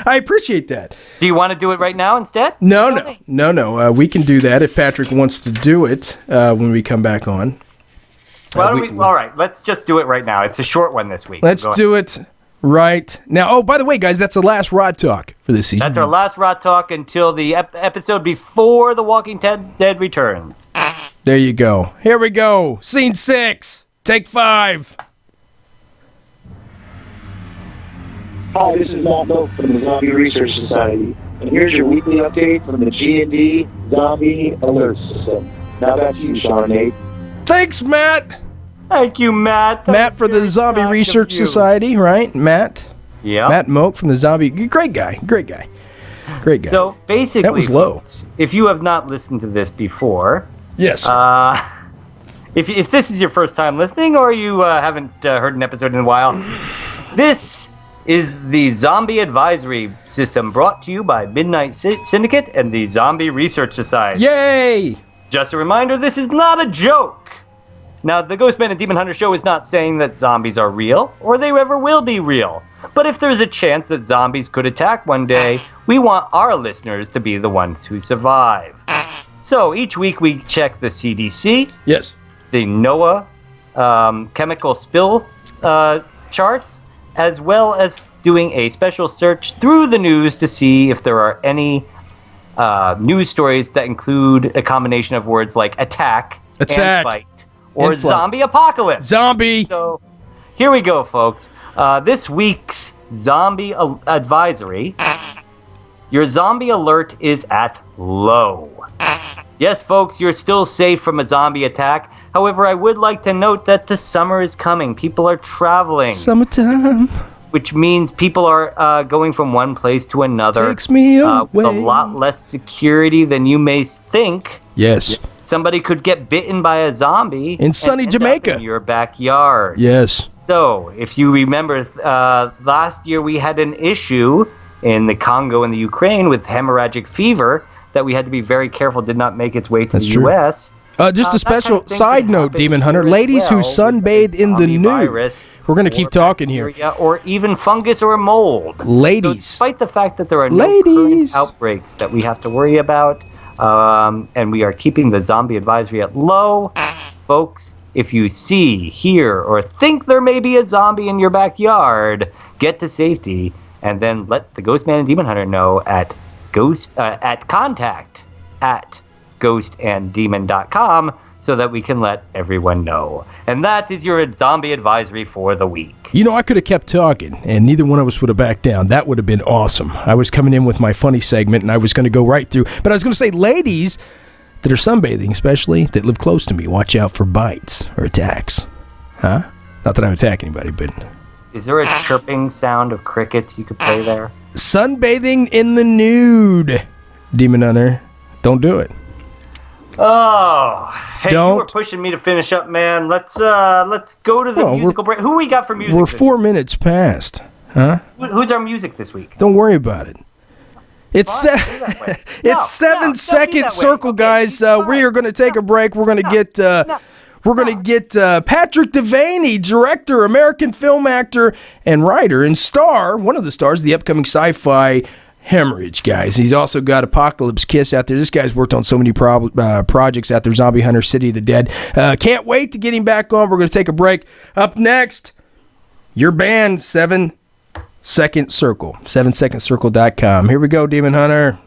I appreciate that. Do you want to do it right now instead? No. We can do that if Patrick wants to do it when we come back on. All right, let's just do it right now. It's a short one this week. Let's do it right now. Oh, by the way, guys, that's the last Rod Talk for this season. That's our last Rod Talk until the episode before The Walking Dead returns. There you go. Here we go. Scene 6. Take 5. Hi, this is Matt Moak from the Zombie Research Society, and here's your weekly update from the G&D Zombie Alert System. Now back to you, Sean and Nate. Thanks, Matt. Thank you, Matt. Matt for the Zombie Research Society, right? Matt? Yeah. Matt Moak from the Zombie... Great guy. So, basically, that was low. Folks, if you have not listened to this before... Yes. if this is your first time listening or you haven't heard an episode in a while, this is the Zombie Advisory System brought to you by Midnight Syndicate and the Zombie Research Society. Yay! Just a reminder, this is not a joke. Now, the Ghostman and Demon Hunter show is not saying that zombies are real or they ever will be real. But if there's a chance that zombies could attack one day, we want our listeners to be the ones who survive. So each week we check the CDC, Yes. the NOAA chemical spill charts, as well as doing a special search through the news to see if there are any news stories that include a combination of words like attack, and fight, or and flight. zombie apocalypse. Zombie. So here we go, folks. This week's zombie advisory. Your zombie alert is at low. Yes, folks, you're still safe from a zombie attack. However, I would like to note that the summer is coming. People are traveling. Summertime. Which means people are going from one place to another. Takes me with a away. lot less security than you may think. Yes. Somebody could get bitten by a zombie In sunny and end Jamaica. up in your backyard. Yes. So, if you remember, last year we had an issue in the Congo and the Ukraine with hemorrhagic fever that we had to be very careful did not make its way to That's the true. U.S. Just a That special kind of thing side could note, happen Demon Hunter. here as Ladies who well sunbathe with in the zombie nude. virus We're going to or keep talking here. bacteria or even fungus or mold. Ladies. So despite the fact that there are no Ladies. current outbreaks that we have to worry about, and we are keeping the zombie advisory at low, folks, if you see, hear, or think there may be a zombie in your backyard, get to safety and then let the Ghostman and Demon Hunter know at contact at ghostanddemon.com so that we can let everyone know. And that is your zombie advisory for the week. You know, I could have kept talking, and neither one of us would have backed down. That would have been awesome. I was coming in with my funny segment, and I was going to go right through. But I was going to say, ladies that are sunbathing, especially, that live close to me, watch out for bites or attacks. Huh? Not that I would attack anybody, but... Is there a chirping sound of crickets you could play there? Sunbathing in the nude. Demon Hunter, don't do it. Oh, hey, you were Don't. pushing me to finish up, man. Let's go to the Oh, musical break. Who we got for music? We're this 4 minutes past. Huh? week? Who's our music this week? Don't worry about it. It's Fine, do that way. it's No, 7 don't be second that way. circle, Okay, guys. fine. We are going to take a break. We're going to get Patrick Devaney, director, American film actor, and writer, and star, one of the stars of the upcoming sci-fi Hemorrhage, guys. He's also got Apocalypse Kiss out there. This guy's worked on so many projects out there. Zombie Hunter, City of the Dead. Can't wait to get him back on. We're going to take a break. Up next, your band, 7 Second Circle. 7secondcircle.com. Here we go, Demon Hunter.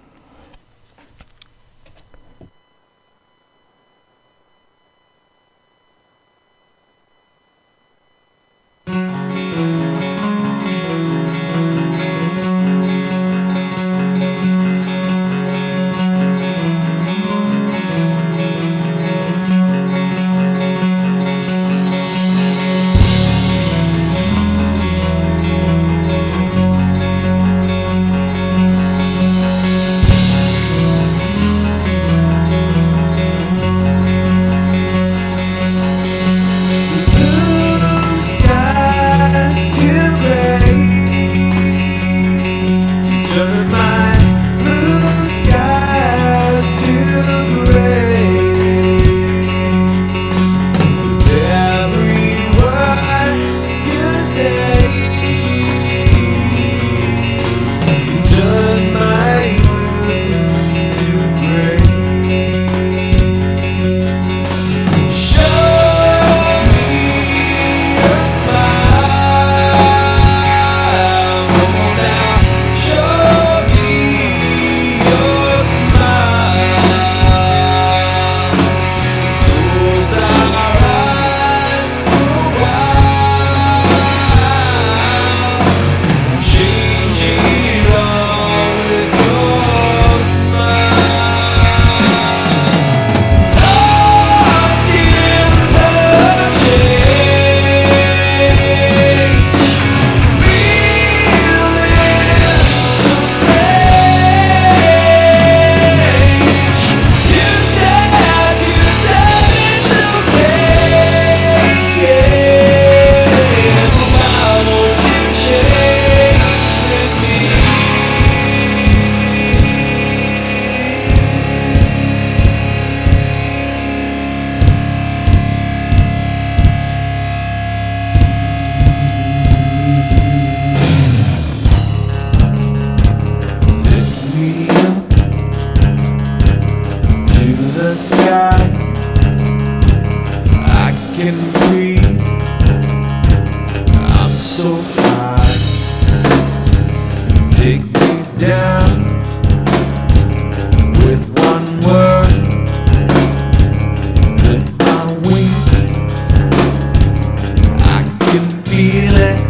can breathe. I'm so high. Take me down with one word. Clip my wings. I can feel it.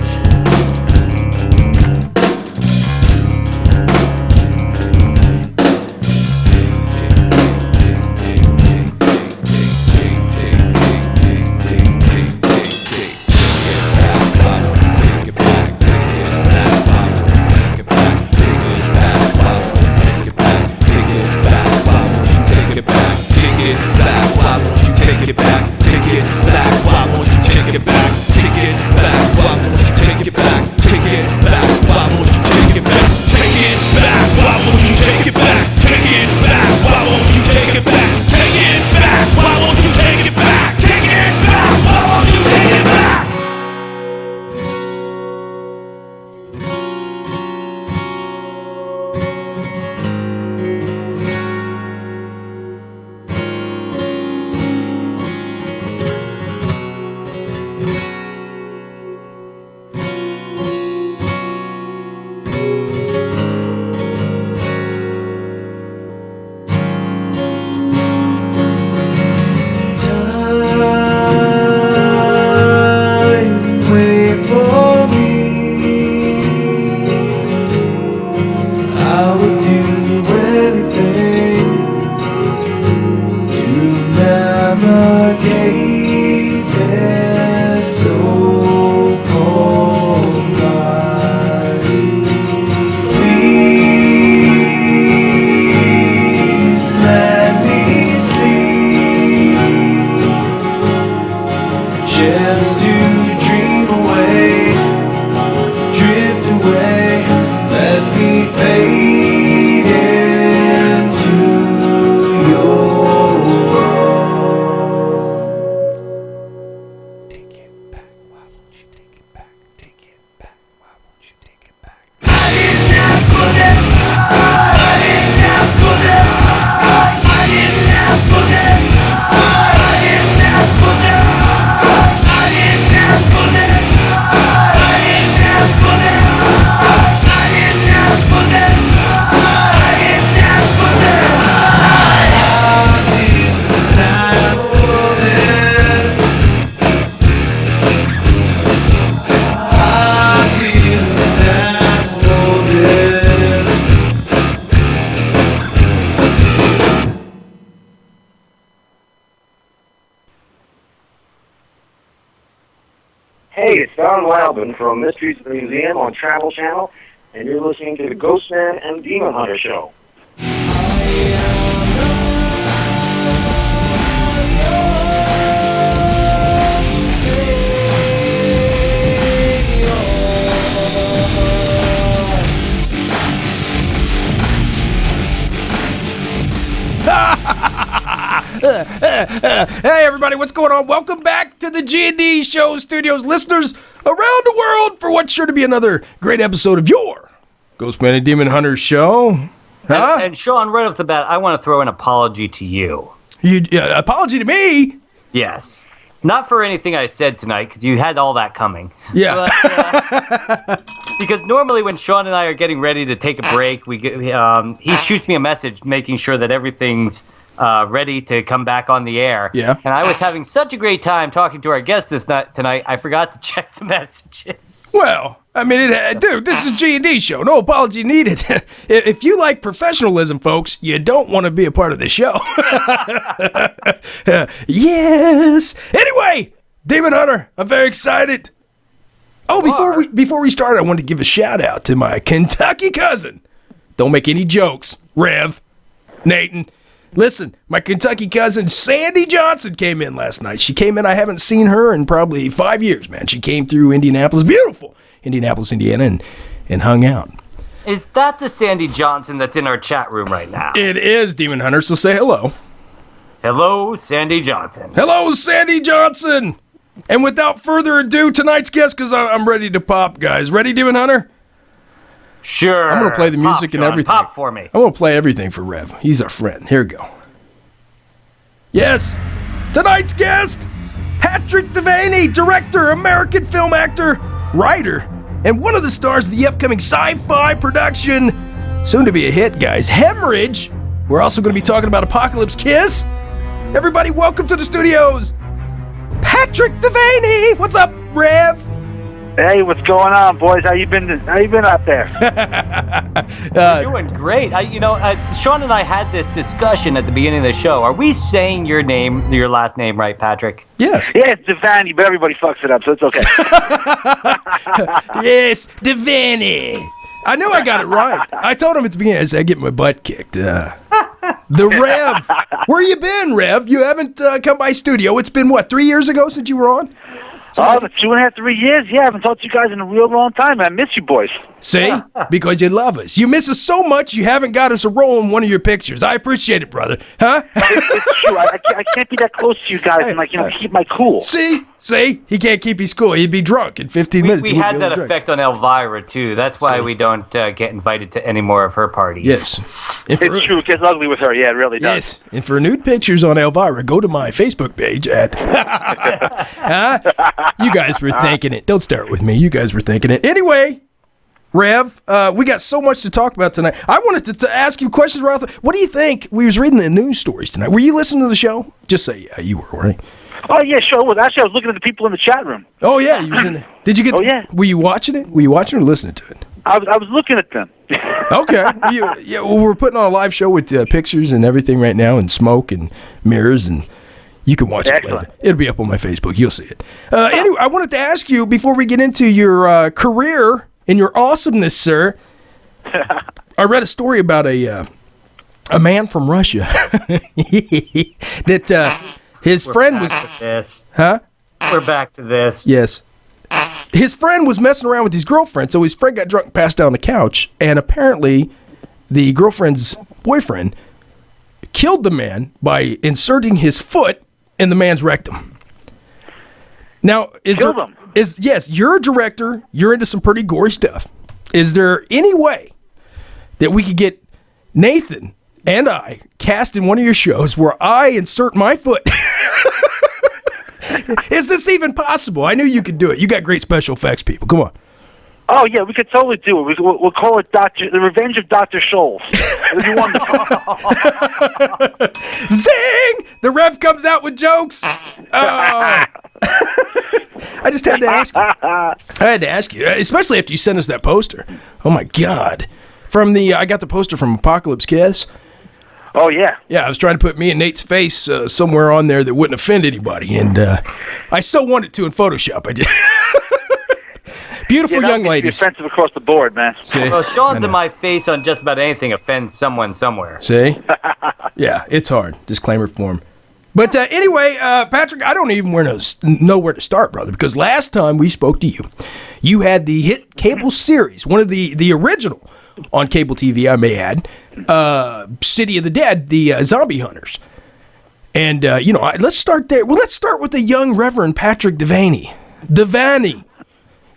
Hey, it's Don Wildman from Mysteries of the Museum on Travel Channel, and you're listening to the GhostMan and Demon Hunter Show. Hey everybody, what's going on? Welcome back to the G&D Show Studios, listeners around the world, for what's sure to be another great episode of your GhostMan and Demon Hunter Show. Huh? And Sean, right off the bat, I want to throw an apology to you. Apology to me? Yes. Not for anything I said tonight, because you had all that coming. Yeah. But, because normally when Sean and I are getting ready to take a break, he shoots me a message making sure that everything's ready to come back on the air. Yeah. And I was having such a great time talking to our guest tonight, I forgot to check the messages. Well, I mean, dude, this is G&D Show. No apology needed. If you like professionalism, folks, you don't want to be a part of the show. Yes. Anyway, Demon Hunter, I'm very excited. Oh, before we start, I wanted to give a shout out to my Kentucky cousin. Don't make any jokes, Rev, Nathan. Listen, my Kentucky cousin Sandy Johnson came in last night. She came in. I haven't seen her in probably 5 years, man. She came through Indianapolis, beautiful Indianapolis, Indiana, and hung out. Is that the Sandy Johnson that's in our chat room right now? It is, Demon Hunter, so say hello. Hello, Sandy Johnson. Hello, Sandy Johnson. And without further ado, tonight's guest, because I'm ready to pop, guys. Ready, Demon Hunter? Sure. I'm going to play the music and Sean, everything. Pop for me. I'm going to play everything for Rev. He's our friend. Here we go. Yes, tonight's guest, Patrick Devaney, director, American film actor, writer, and one of the stars of the upcoming sci-fi production, soon to be a hit, guys, Hemorrhage. We're also going to be talking about Apocalypse Kiss. Everybody, welcome to the studios, Patrick Devaney. What's up, Rev? Hey, what's going on, boys? How you been out there? You're doing great. Sean and I had this discussion at the beginning of the show. Are we saying your last name right, Patrick? Yes. Yeah, it's Devaney, but everybody fucks it up, so it's okay. Yes, Devaney. I knew I got it right. I told him at the beginning, I said, I get my butt kicked. The Rev. Where you been, Rev? You haven't come by studio. It's been, 3 years ago since you were on? Oh, the 2.5, 3 years? Yeah, I haven't talked to you guys in a real long time. I miss you boys. See? Because you love us. You miss us so much you haven't got us a role in one of your pictures. I appreciate it, brother. Huh? It's true. I can't be that close to you guys and, keep my cool. See? He can't keep his cool. He'd be drunk in 15 minutes. We had that effect on Elvira, too. That's why we don't get invited to any more of her parties. Yes. It's true. It gets ugly with her. Yeah, it really does. Yes. And for nude pictures on Elvira, go to my Facebook page at... Huh? You guys were thinking it. Don't start with me. You guys were thinking it. Anyway... Rev, we got so much to talk about tonight. I wanted to ask you questions, Ralph. What do you think? We was reading the news stories tonight. Were you listening to the show? Just say you were, right? Oh, yeah, sure. Well, actually, I was looking at the people in the chat room. Oh, yeah. You was in there. Did you get... Oh, yeah. Were you watching it? Were you watching or listening to it? I was looking at them. Okay. We're putting on a live show with pictures and everything right now and smoke and mirrors, and you can watch it later. It'll be up on my Facebook. You'll see it. Anyway, I wanted to ask you, before we get into your career... and your awesomeness, sir. I read a story about a man from Russia that his friend was. Huh? We're back to this. Yes. His friend was messing around with his girlfriend, so his friend got drunk and passed down on the couch, and apparently the girlfriend's boyfriend killed the man by inserting his foot in the man's rectum. Now, yes, you're a director. You're into some pretty gory stuff. Is there any way that we could get Nathan and I cast in one of your shows where I insert my foot? Is this even possible? I knew you could do it. You got great special effects people. Come on. Oh, yeah, we could totally do it. We'll call it The Revenge of Dr. Scholes. It'll be wonderful. Zing! The Rev comes out with jokes. I just had to ask you. I had to ask you, especially after you sent us that poster. Oh, my God. I got the poster from Apocalypse Kiss. Oh, yeah. Yeah, I was trying to put me and Nate's face somewhere on there that wouldn't offend anybody, and I so wanted to in Photoshop. I did. Beautiful young ladies. Offensive across the board, man. See? Well, Sean's in my face on just about anything offends someone somewhere. See? Yeah, it's hard. Disclaimer form. But anyway, Patrick, I don't even know where to start, brother, because last time we spoke to you, you had the hit cable series, one of the original on cable TV, I may add, City of the Dead, the Zombie Hunters. And, let's start there. Well, let's start with the young Reverend Patrick Devaney.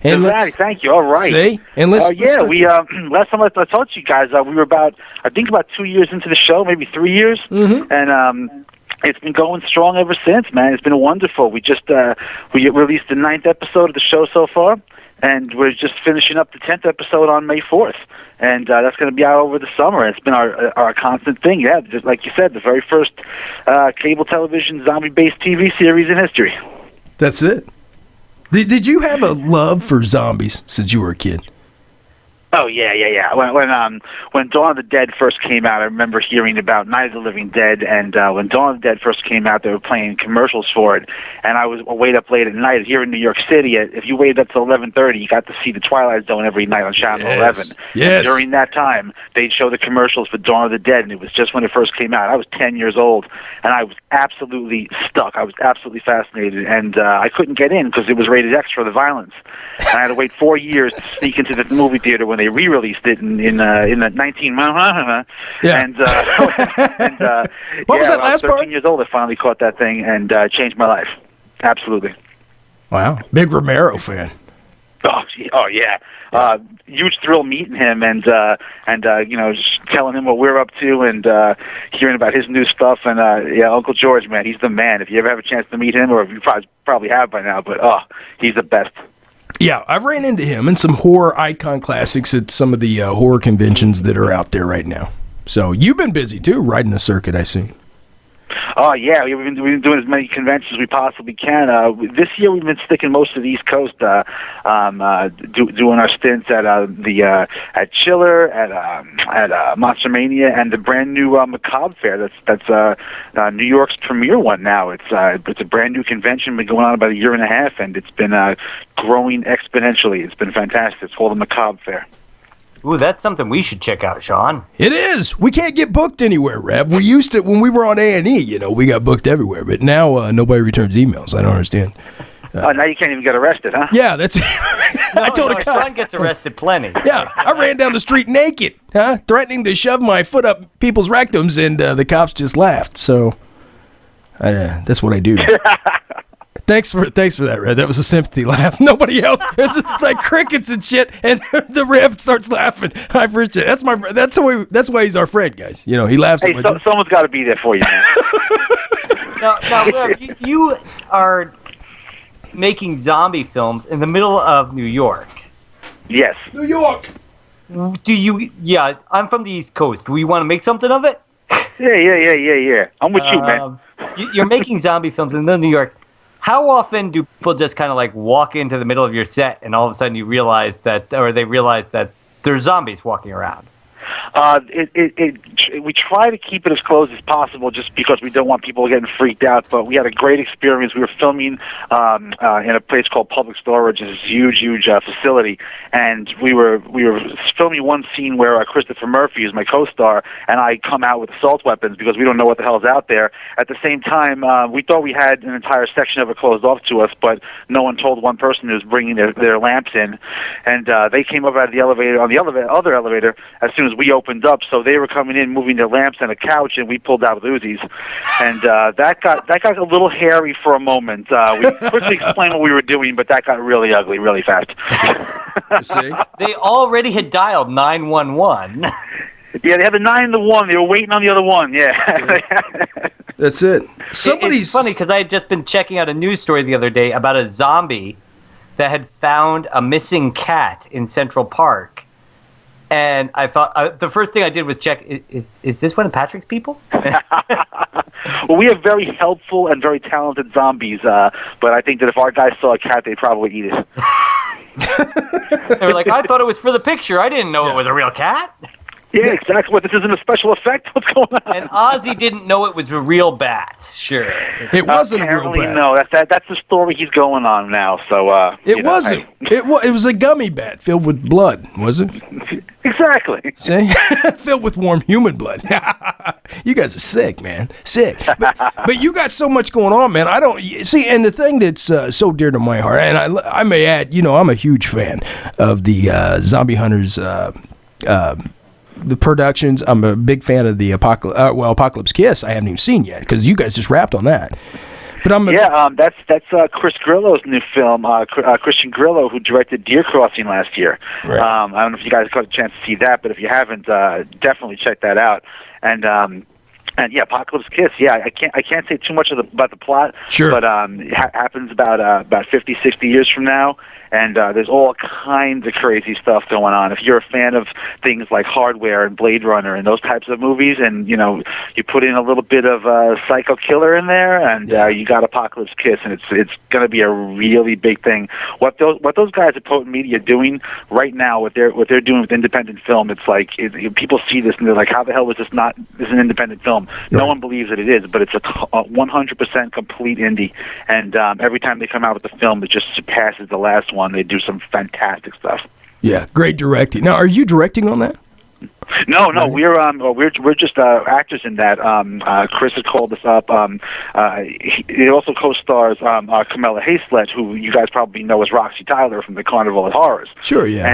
And thank you. All right. See? And let's we last time I talked to you guys, we were about 2 years into the show, maybe 3 years, and it's been going strong ever since, man. It's been wonderful. We just we released the 9th episode of the show so far, and we're just finishing up the 10th episode on May 4th, and that's going to be out over the summer. It's been our constant thing. Yeah, just like you said, the very first cable television zombie-based TV series in history. That's it. Did you have a love for zombies since you were a kid? Oh, yeah. When Dawn of the Dead first came out, I remember hearing about Night of the Living Dead, and when Dawn of the Dead first came out, they were playing commercials for it, and I was wait up late at night here in New York City. If you waited up till 11:30, you got to see The Twilight Zone every night on Channel 11. Yes. And during that time, they'd show the commercials for Dawn of the Dead, and it was just when it first came out. I was 10 years old, and I was absolutely stuck. I was absolutely fascinated, and I couldn't get in because it was rated X for the violence. And I had to wait 4 years to sneak into the movie theater when they re-released it in the 19 yeah. and what was that when I last was 13 part? years old, I finally caught that thing and changed my life. Absolutely. Wow, big Romero fan. Oh yeah. Huge thrill meeting him and just telling him what we're up to and hearing about his new stuff. And Uncle George, man, he's the man. If you ever have a chance to meet him, or if you probably have by now, but he's the best. Yeah, I've ran into him and some horror icon classics at some of the horror conventions that are out there right now. So you've been busy too, riding the circuit, I see. Oh, yeah, we've been doing as many conventions as we possibly can. This year we've been sticking most of the East Coast, doing our stints at Chiller, at Monster Mania, and the brand new Macabre Fair. That's New York's premier one now. It's a brand new convention, been going on about a year and a half, and it's been growing exponentially. It's been fantastic. It's called the Macabre Fair. Ooh, that's something we should check out, Sean. It is. We can't get booked anywhere, Rev. We used to, when we were on A&E, we got booked everywhere. But now nobody returns emails. I don't understand. Now you can't even get arrested, huh? Yeah, that's it. I told a cop. Sean gets arrested plenty. Yeah, I ran down the street naked, threatening to shove my foot up people's rectums, and the cops just laughed. So that's what I do. Thanks for that, Red. That was a sympathy laugh. Nobody else. It's just like crickets and shit, and the Rev starts laughing. I appreciate it. That's why he's our friend, guys. He laughs. Hey, someone's got to be there for you, man. Now, Rev, you are making zombie films in the middle of New York. Yes. New York. Do you? Yeah, I'm from the East Coast. Do we want to make something of it? Yeah. I'm with you, man. You're making zombie films in the middle of New York. How often do people just kind of like walk into the middle of your set and all of a sudden you realize that, or they realize that there's zombies walking around? We try to keep it as close as possible just because we don't want people getting freaked out, but we had a great experience. We were filming in a place called Public Storage. It's a huge facility, and we were filming one scene where Christopher Murphy is my co-star, and I come out with assault weapons because we don't know what the hell is out there. At the same time, we thought we had an entire section of it closed off to us, but no one told one person who was bringing their lamps in, and they came up out of the elevator on the other elevator as soon as we opened up, so they were coming in, moving their lamps and a couch, and we pulled out with Uzis, and that got a little hairy for a moment. We quickly explained what we were doing, but that got really ugly really fast. See? They already had dialed 911. Yeah, they had the 9 and the 1. They were waiting on the other one. Yeah. That's it. It's funny because I had just been checking out a news story the other day about a zombie that had found a missing cat in Central Park. And I thought the first thing I did was check: is this one of Patrick's people? Well, we have very helpful and very talented zombies, but I think that if our guys saw a cat, they'd probably eat it. They were like, "I thought it was for the picture. I didn't know it was a real cat." Yeah, exactly. What, this isn't a special effect? What's going on? And Ozzy didn't know it was a real bat. Sure. It wasn't a real Apparently, bat. no. That's the story he's going on now. So It wasn't. It was a gummy bat filled with blood, was it? Exactly. See? Filled with warm human blood. You guys are sick, man. Sick. But you got so much going on, man. I don't see. And the thing that's so dear to my heart, and I may add, I'm a huge fan of the Zombie Hunters. The productions. I'm a big fan of the Apocalypse Kiss. I haven't even seen yet because you guys just wrapped on that. But that's Chris Grillo's new film. Christian Grillo, who directed Deer Crossing last year. Right. I don't know if you guys got a chance to see that, but if you haven't, definitely check that out. And yeah, Apocalypse Kiss. Yeah, I can't say too much about the plot. Sure. But it happens about 50, 60 years from now. And there's all kinds of crazy stuff going on. If you're a fan of things like Hardware and Blade Runner and those types of movies, and you put in a little bit of Psycho Killer in there, and you got Apocalypse Kiss, and it's going to be a really big thing. What those guys at Potent Media are doing right now, what they're doing with independent film, it's like people see this and they're like, how the hell is this not? This is an independent film. Right. No one believes that it is, but it's a 100% complete indie, and every time they come out with a film, it just surpasses the last one. They do some fantastic stuff. Yeah, great directing. Now, are you directing on that? No, we're just actors in that. Chris has called us up. He also co-stars Camilla Hayslett, who you guys probably know as Roxy Tyler from the Carnival of Horrors. Sure, yeah.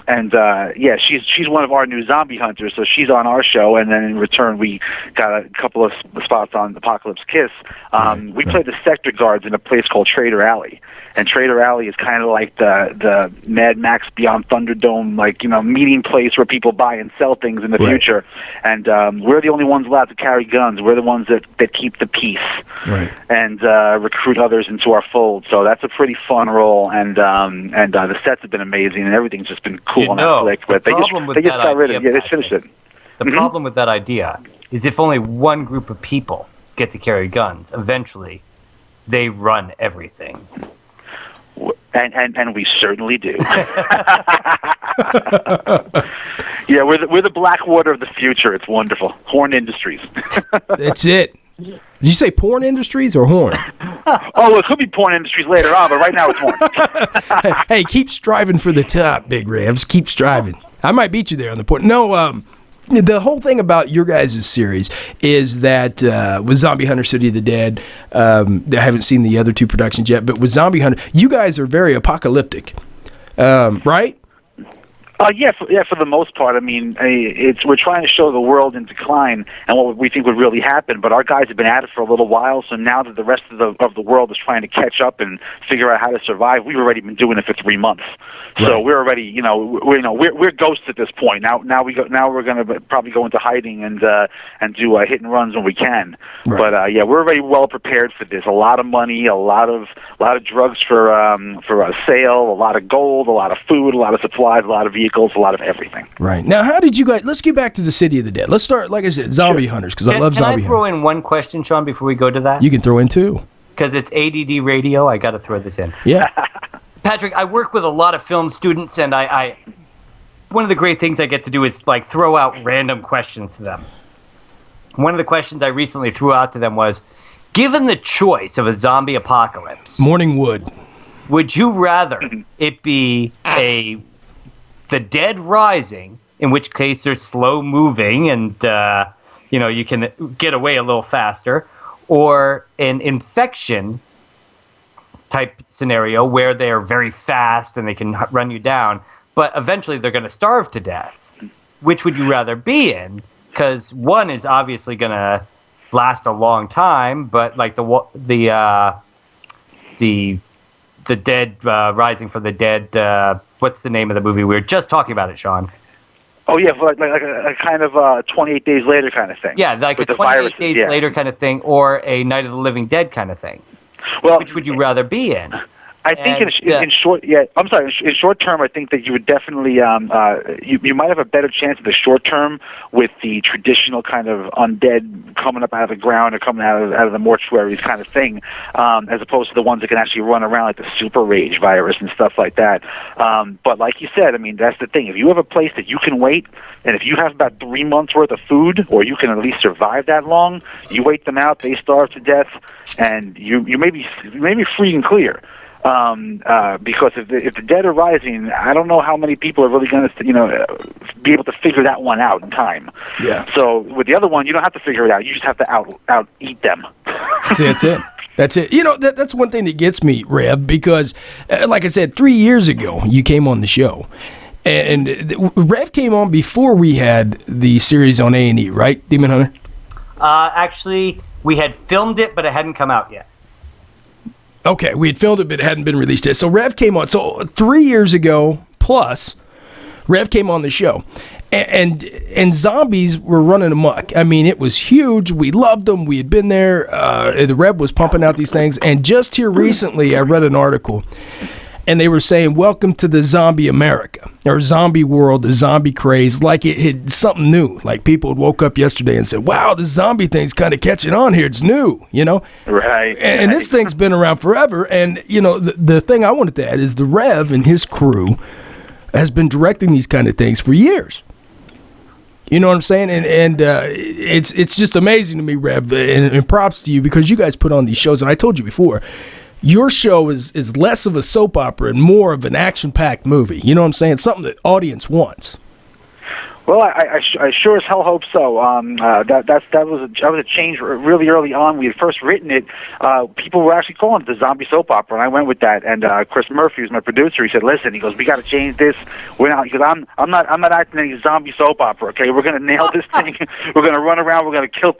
And she's one of our new zombie hunters, so she's on our show. And then in return, we got a couple of spots on Apocalypse Kiss. We play the sector guards in a place called Trader Alley. And Trader Alley is kind of like the Mad Max Beyond Thunderdome, meeting place where people buy and sell things in the future. And we're the only ones allowed to carry guns. We're the ones that keep the peace and recruit others into our fold. So that's a pretty fun role. And the sets have been amazing, and everything's just been cool on that flick. But they just got rid of it. Yeah, they finished it. The problem with that idea is if only one group of people get to carry guns, eventually they run everything. And we certainly do. Yeah, we're the Blackwater of the future. It's wonderful. Horn Industries. That's it. Did you say porn industries or horn? Oh, it could be porn industries later on, but right now it's horn. Hey, keep striving for the top, Big Rams. Keep striving. I might beat you there on the porn. No, the whole thing about your guys' series is that with Zombie Hunter City of the Dead, I haven't seen the other two productions yet, but with Zombie Hunter, you guys are very apocalyptic, right? For the most part. I mean, we're trying to show the world in decline and what we think would really happen. But our guys have been at it for a little while, so now that the rest of the world is trying to catch up and figure out how to survive, we've already been doing it for 3 months. So we're already, we're ghosts at this point. Now we're going to probably go into hiding and do hit and runs when we can. Right. But we're already well prepared for this. A lot of money, a lot of drugs for a sale, a lot of gold, a lot of food, a lot of supplies, a lot of vehicles, a lot of everything. Right. Now, how did you guys, let's get back to the City of the Dead. Let's start, like I said, Zombie Hunters, because I love Zombie Hunters. Can I throw in one question, Sean, before we go to that? You can throw in two. Because it's ADD radio, I got to throw this in. Yeah. Patrick, I work with a lot of film students, and I one of the great things I get to do is throw out random questions to them. One of the questions I recently threw out to them was, given the choice of a zombie apocalypse, Morning Wood, would you rather it be the dead rising, in which case they're slow moving and you can get away a little faster, or an infection type scenario where they're very fast and they can run you down, but eventually they're going to starve to death? Which would you rather be in? Because one is obviously going to last a long time, but the dead rising from the dead. What's the name of the movie? We were just talking about it, Sean. Oh yeah, like a kind of 28 days later kind of thing. Yeah, like a 28 days later kind of thing, or a Night of the Living Dead kind of thing. Well, which would you rather be in? I think in short, I'm sorry. In short term, I think that you would definitely you might have a better chance in the short term with the traditional kind of undead coming up out of the ground or coming out of the mortuaries kind of thing, as opposed to the ones that can actually run around like the super rage virus and stuff like that. But like you said, I mean, that's the thing. If you have a place that you can wait, and if you have about 3 months worth of food, or you can at least survive that long, you wait them out, they starve to death, and you may be free and clear. Because if the dead are rising, I don't know how many people are really going to, be able to figure that one out in time. Yeah. So with the other one, you don't have to figure it out. You just have to out eat them. That's it. That's it. That's one thing that gets me, Rev, because, like I said, 3 years ago, you came on the show. And Rev came on before we had the series on A&E, right, Demon Hunter? Actually, we had filmed it, but it hadn't come out yet. Okay, we had filmed it, but it hadn't been released yet. So Rev came on. So 3 years ago, plus, Rev came on the show. And zombies were running amok. I mean, it was huge. We loved them. We had been there. The Rev was pumping out these things. And just here recently, I read an article, and they were saying, welcome to the zombie America, or zombie world, the zombie craze, like it had something new. Like people had woke up yesterday and said, wow, the zombie thing's kind of catching on here. It's new, Right. And this thing's been around forever. And, the thing I wanted to add is the Rev and his crew has been directing these kind of things for years. You know what I'm saying? And it's just amazing to me, Rev, and props to you, because you guys put on these shows. And I told you before, your show is less of a soap opera and more of an action-packed movie. You know what I'm saying? Something that audience wants. Well, I sure as hell hope so. That was a change really early on. We had first written it. People were actually calling it the zombie soap opera, and I went with that. And Chris Murphy, who's my producer, he said, "Listen," he goes, "we got to change this. We're not because I'm not acting any zombie soap opera. Okay, we're gonna nail this thing. We're gonna run around. We're gonna kill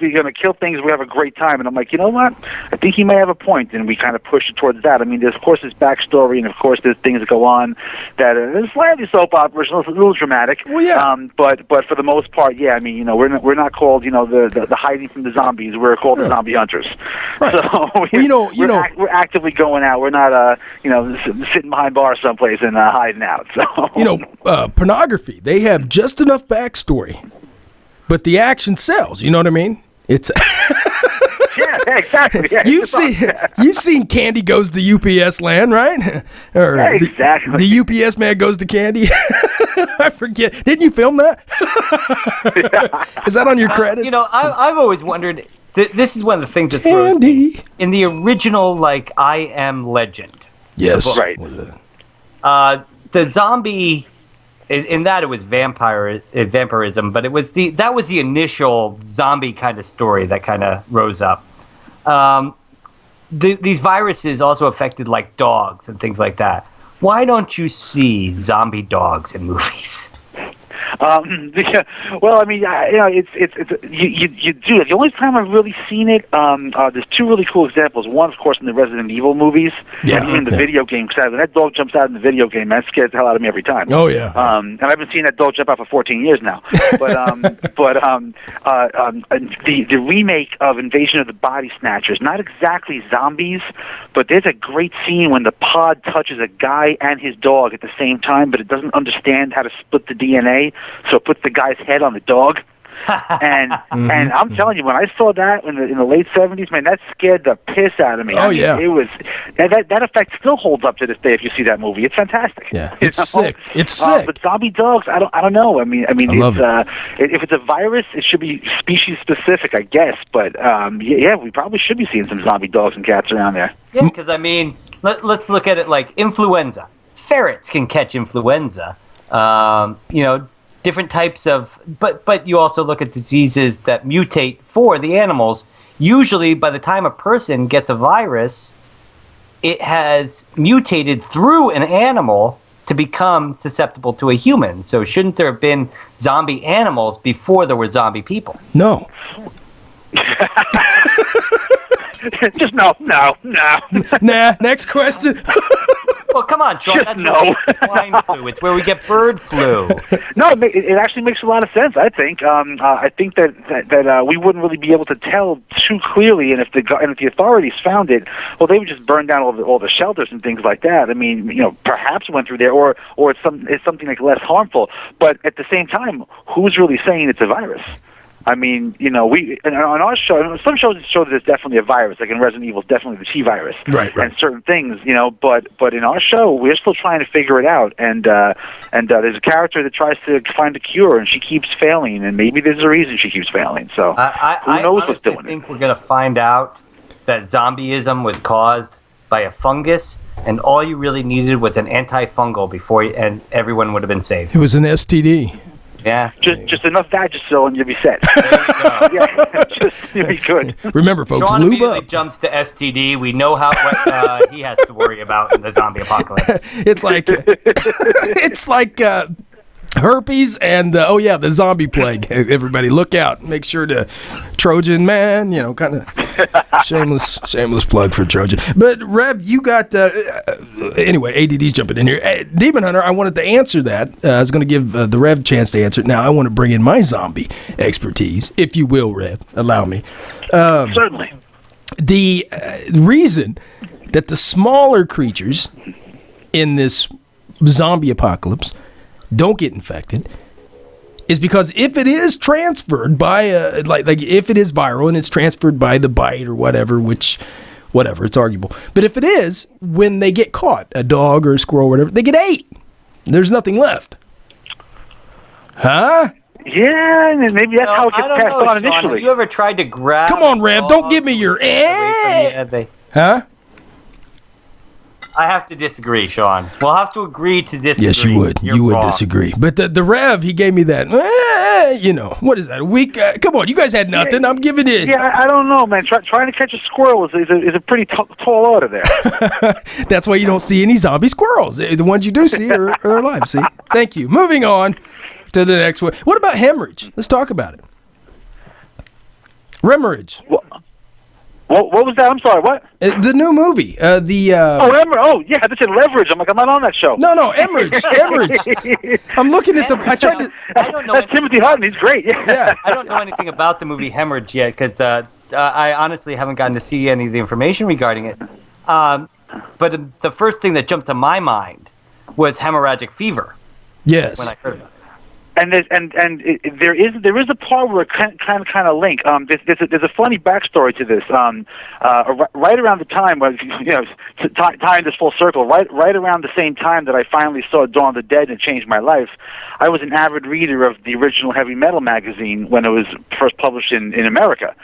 things. We have a great time." And I'm like, you know what? I think he may have a point, and we kind of pushed it towards that. I mean, there's of course this backstory, and of course there's things that go on that are slightly soap opera, a little dramatic. Well, yeah. But for the most part, yeah. I mean, you know, we're not called, you know, the hiding from the zombies. We're called the zombie hunters. Right. So we're actively going out. We're not sitting behind bars someplace and hiding out. So pornography. They have just enough backstory, but the action sells. You know what I mean? It's. Yeah, exactly. Yeah, you've seen Candy Goes to UPS Land, right? Or yeah, exactly. The UPS man goes to Candy. I forget. Didn't you film that? Is that on your credit? You know, I've always wondered. This is one of the things that's Candy. in the original, like, I Am Legend. Yes. Right. The zombie. In that it was vampirism, but that was the initial zombie kind of story that kind of rose up. These viruses also affected like dogs and things like that. Why don't you see zombie dogs in movies? Well, I mean, you do. The only time I've really seen it, there's two really cool examples. One, of course, in the Resident Evil movies, and even in the video game. Because when that dog jumps out in the video game, that scares the hell out of me every time. Oh yeah. And I've been seeing that dog jump out for 14 years now. But the remake of Invasion of the Body Snatchers, not exactly zombies, but there's a great scene when the pod touches a guy and his dog at the same time, but it doesn't understand how to split the DNA. So it puts the guy's head on the dog, and I'm telling you, when I saw that in the late '70s, man, that scared the piss out of me. Oh, yeah. It was that effect still holds up to this day. If you see that movie, it's fantastic. Yeah, it's sick. It's sick. But zombie dogs, I don't know. I mean, if it's a virus, it should be species specific, I guess. But yeah, we probably should be seeing some zombie dogs and cats around there. Yeah, because I mean, let's look at it like influenza. Ferrets can catch influenza. Different types of, but you also look at diseases that mutate for the animals. Usually, by the time a person gets a virus, it has mutated through an animal to become susceptible to a human. So shouldn't there have been zombie animals before there were zombie people? No. Just no. Nah, next question. Well, come on, Sean. Just That's no. where we get swine flu. It's where we get bird flu. No, it actually makes a lot of sense. I think. I think that we wouldn't really be able to tell too clearly, and if the authorities found it, well, they would just burn down all the shelters and things like that. I mean, perhaps it went through there, or it's something like less harmful. But at the same time, who's really saying it's a virus? I mean, we on our show, some shows show that it's definitely a virus, like in Resident Evil, it's definitely the T virus, right. And certain things, But in our show, we're still trying to figure it out, and there's a character that tries to find a cure, and she keeps failing, and maybe there's a reason she keeps failing. So who knows what's doing it? I think we're gonna find out that zombieism was caused by a fungus, and all you really needed was an antifungal and everyone would have been saved. It was an STD. Yeah. Just enough Vagisil and you'll be set. There you go. Yeah, you'll be good. Remember, folks, Sean lube immediately up. jumps to STD. We know what he has to worry about in the zombie apocalypse. It's like herpes and the zombie plague. Everybody look out. Make sure to Trojan man, kind of shameless plug for Trojan. But Rev, you got anyway, ADD's jumping in here. Demon Hunter, I wanted to answer that. I was going to give the Rev a chance to answer it. Now I want to bring in my zombie expertise, if you will, Rev. Allow me. Certainly. The reason that the smaller creatures in this zombie apocalypse don't get infected is because if it is transferred by like if it is viral and it's transferred by the bite or whatever, it's arguable. But if it is, when they get caught, a dog or a squirrel or whatever, they get ate. There's nothing left. Huh? Yeah, and maybe that's how it gets passed on Sean, initially. have you ever tried to grab? Come on, Rev, don't give me your Huh? I have to disagree, Sean. We'll have to agree to disagree. Yes, you would. You would disagree. But the Rev, he gave me that. What is that? A week? Come on, you guys had nothing. I'm giving in. Yeah, I don't know, man. Trying to catch a squirrel is a pretty tall order there. That's why you don't see any zombie squirrels. The ones you do see are alive. See? Thank you. Moving on to the next one. What about hemorrhage? Let's talk about it. Hemorrhage. What was that? I'm sorry, what? The new movie. Oh, yeah, I just said leverage. I'm like, I'm not on that show. No, hemorrhage. I'm looking at I don't know. That's Timothy Hutton. He's great. Yeah. I don't know anything about the movie Hemorrhage yet because I honestly haven't gotten to see any of the information regarding it. But the first thing that jumped to my mind was hemorrhagic fever. Yes. When I heard about it. And there is a part where it kind of link. There's a funny backstory to this. Right around the time, tying this full circle, right around the same time that I finally saw Dawn of the Dead and it changed my life, I was an avid reader of the original heavy metal magazine when it was first published in America,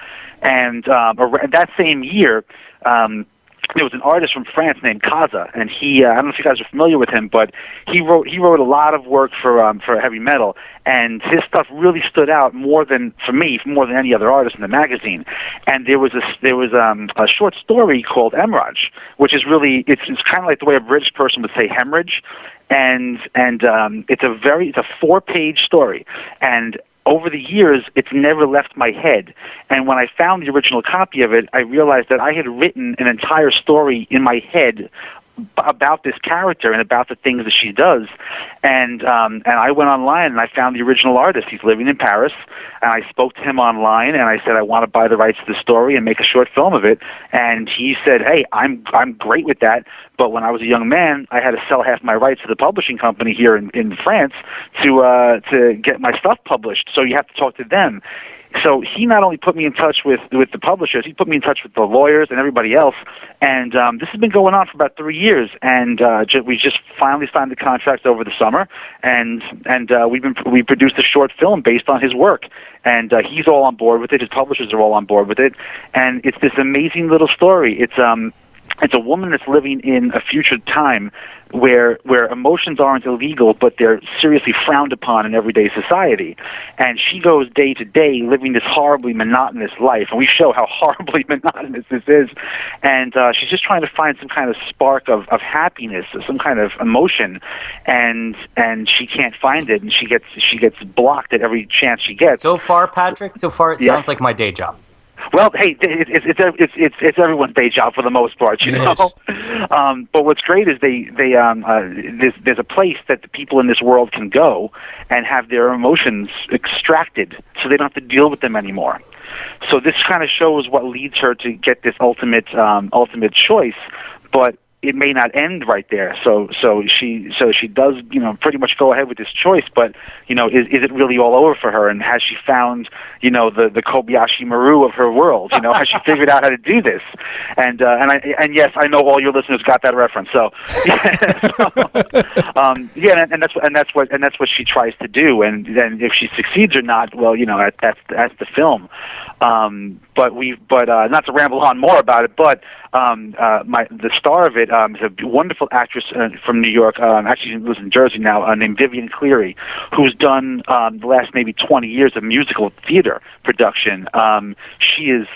and that same year. There was an artist from France named Kaza, and he I don't know if you guys are familiar with him, but he wrote a lot of work for heavy metal, and his stuff really stood out more than any other artist in the magazine. And there was a short story called Hemorrhage, which is really it's kind of like the way a British person would say hemorrhage, and it's a 4-page story, and over the years, it's never left my head. And when I found the original copy of it, I realized that I had written an entire story in my head about this character and about the things that she does. And I went online and I found the original artist. He's living in Paris, and I spoke to him online and I said, I want to buy the rights to the story and make a short film of it. And he said, hey, I'm great with that. But when I was a young man, I had to sell half my rights to the publishing company here in France to get my stuff published. So you have to talk to them. So he not only put me in touch with the publishers, he put me in touch with the lawyers and everybody else. And this has been going on for about 3 years. And we just finally signed the contract over the summer. And we produced a short film based on his work. And he's all on board with it. His publishers are all on board with it. And it's this amazing little story. It's a woman that's living in a future time where emotions aren't illegal, but they're seriously frowned upon in everyday society. And she goes day to day living this horribly monotonous life, and we show how horribly monotonous this is. And she's just trying to find some kind of spark of happiness, some kind of emotion, and she can't find it, and she gets blocked at every chance she gets. So far, Patrick, it sounds like my day job. Well, hey, it's everyone's day job for the most part, you know. But what's great is there's a place that the people in this world can go and have their emotions extracted, so they don't have to deal with them anymore. So this kind of shows what leads her to get this ultimate choice, but it may not end right there. So she does, pretty much go ahead with this choice, but, is it really all over for her? And has she found, the Kobayashi Maru of her world? Has she figured out how to do this? And yes, I know all your listeners got that reference. So, and that's what she tries to do. And then if she succeeds or not, well, that's the film. But not to ramble on more about it, but the star of it is a wonderful actress from New York. Actually, she lives in Jersey now, named Vivian Cleary, who's done the last maybe 20 years of musical theater production. She is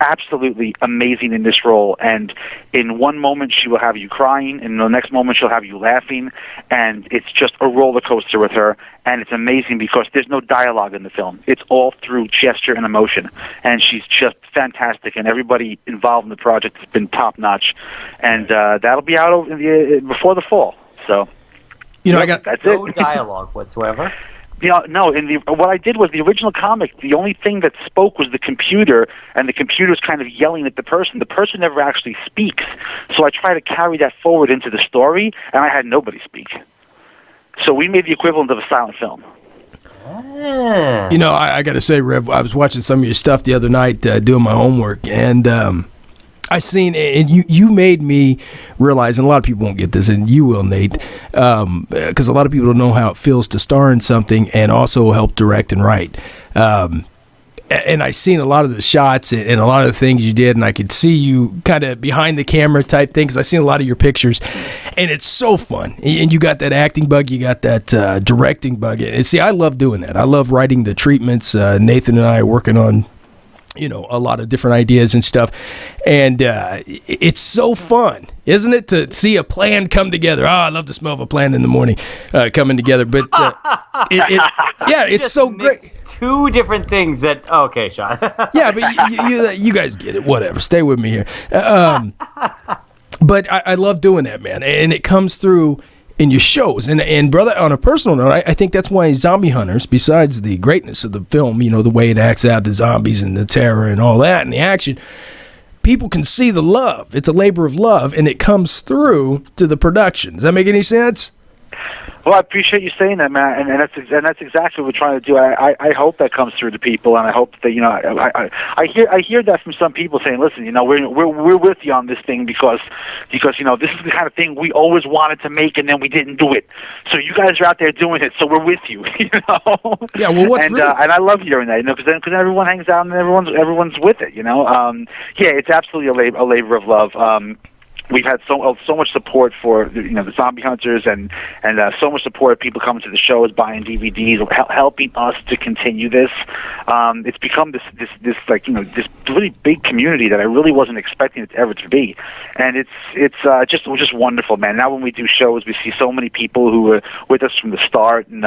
absolutely amazing in this role, and in one moment she will have you crying, and in the next moment she'll have you laughing, and it's just a roller coaster with her. And it's amazing because there's no dialogue in the film. It's all through gesture and emotion, and she's just fantastic, and everybody involved in the project has been top notch, and that'll be out before the fall. So that's no it. dialogue whatsoever. No. What I did was the original comic. The only thing that spoke was the computer, and the computer's kind of yelling at the person. The person never actually speaks. So I try to carry that forward into the story, and I had nobody speak. So we made the equivalent of a silent film. I got to say, Rev, I was watching some of your stuff the other night, doing my homework, and I seen, and you made me realize, and a lot of people won't get this, and you will, Nate, because a lot of people don't know how it feels to star in something and also help direct and write. and I seen a lot of the shots and a lot of the things you did, and I could see you kind of behind the camera type thing, because I seen a lot of your pictures, and it's so fun. And you got that acting bug, you got that directing bug. And see, I love doing that. I love writing the treatments. Nathan and I are working on, a lot of different ideas and stuff. And it's so fun, isn't it, to see a plan come together? Oh, I love the smell of a plan in the morning coming together. But it's so great. Two different things that, okay, Sean. Yeah, but you guys get it. Whatever. Stay with me here. But I love doing that, man. And it comes through in your shows. And brother, on a personal note, I think that's why Zombie Hunters, besides the greatness of the film, the way it acts out the zombies and the terror and all that and the action, people can see the love. It's a labor of love, and it comes through to the production. Does that make any sense? Well, I appreciate you saying that, Matt, and that's exactly what we're trying to do. I hope that comes through to people, and I hope that I hear that from some people saying, listen, we're with you on this thing because this is the kind of thing we always wanted to make, and then we didn't do it. So you guys are out there doing it, so we're with you. Yeah. Well, what's and really... and I love hearing that, because then everyone hangs out and everyone's with it. Yeah, it's absolutely a labor of love. We've had so much support for the Zombie Hunters and so much support. People coming to the shows, buying DVDs, helping us to continue this. It's become this really big community that I really wasn't expecting it ever to be, and it's just wonderful, man. Now when we do shows, we see so many people who were with us from the start, and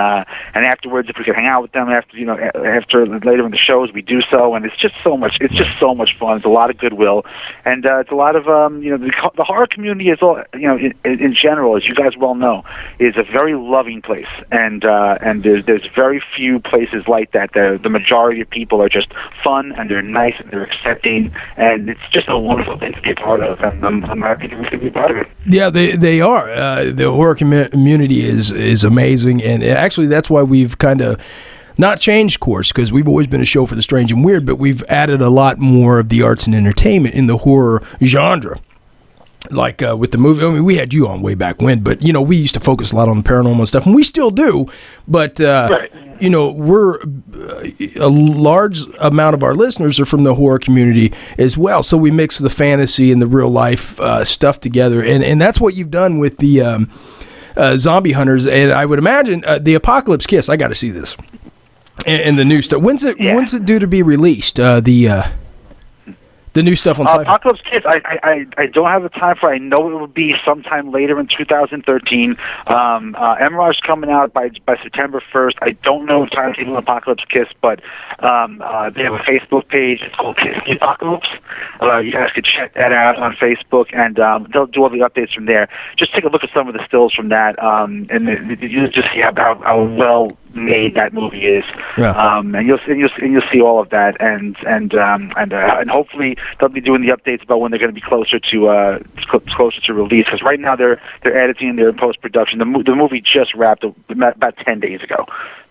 afterwards, if we could hang out with them after later in the shows, we do so, and it's just so much. It's just so much fun. It's a lot of goodwill, and it's a lot of the horror community is all in general, as you guys well know, is a very loving place, and there's very few places like that. The majority of people are just fun, and they're nice, and they're accepting, and it's just a wonderful thing to be a part of, and I'm happy to be a part of it. Yeah, they are. The horror community is amazing, and actually that's why we've kind of not changed course, because we've always been a show for the strange and weird, but we've added a lot more of the arts and entertainment in the horror genre. Like with the movie, we had you on way back when, but we used to focus a lot on the paranormal and stuff, and we still do. But right. We're a large amount of our listeners are from the horror community as well. So we mix the fantasy and the real life stuff together, and that's what you've done with the Zombie Hunters. And I would imagine the Apocalypse Kiss. I got to see this and the new stuff. When's it due to be released? The new stuff on Sci-Fi? Apocalypse Kids, I don't have the time for it. I know it will be sometime later in 2013. MRR's coming out by September 1st. I don't know the timetable of Apocalypse Kiss, but they have a Facebook page. It's called Kiss the Apocalypse. You guys could check that out on Facebook, and they'll do all the updates from there. Just take a look at some of the stills from that, and you'll just see how well made that movie is. Yeah. And you'll see all of that, and hopefully they'll be doing the updates about when they're going to be closer to release. Because right now they're editing and they're in post production. The movie just wrapped about 10 days ago.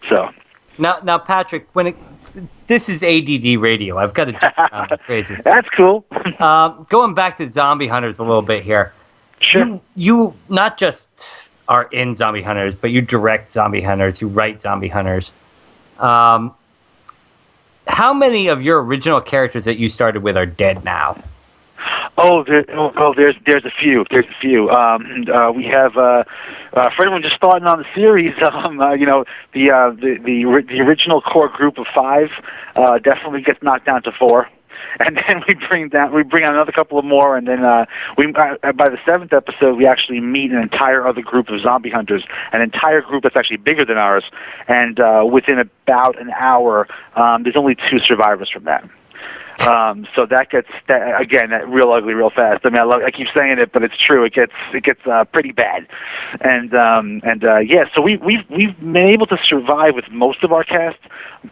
So now Patrick, this is ADD radio. I've got to do crazy. That's cool. Going back to Zombie Hunters a little bit here. Sure. You not just are in Zombie Hunters, but you direct Zombie Hunters, you write Zombie Hunters. How many of your original characters that you started with are dead now? There's a few. There's a few. We have for anyone just starting on the series. The original core group of 5 definitely gets knocked down to 4. And then we bring on another couple of more, and then by the 7th episode, we actually meet an entire other group of zombie hunters, an entire group that's actually bigger than ours. And within about an hour, there's only 2 survivors from that. So that gets that real ugly real fast. I mean, I keep saying it, but it's true. It gets pretty bad, and So we've been able to survive with most of our cast,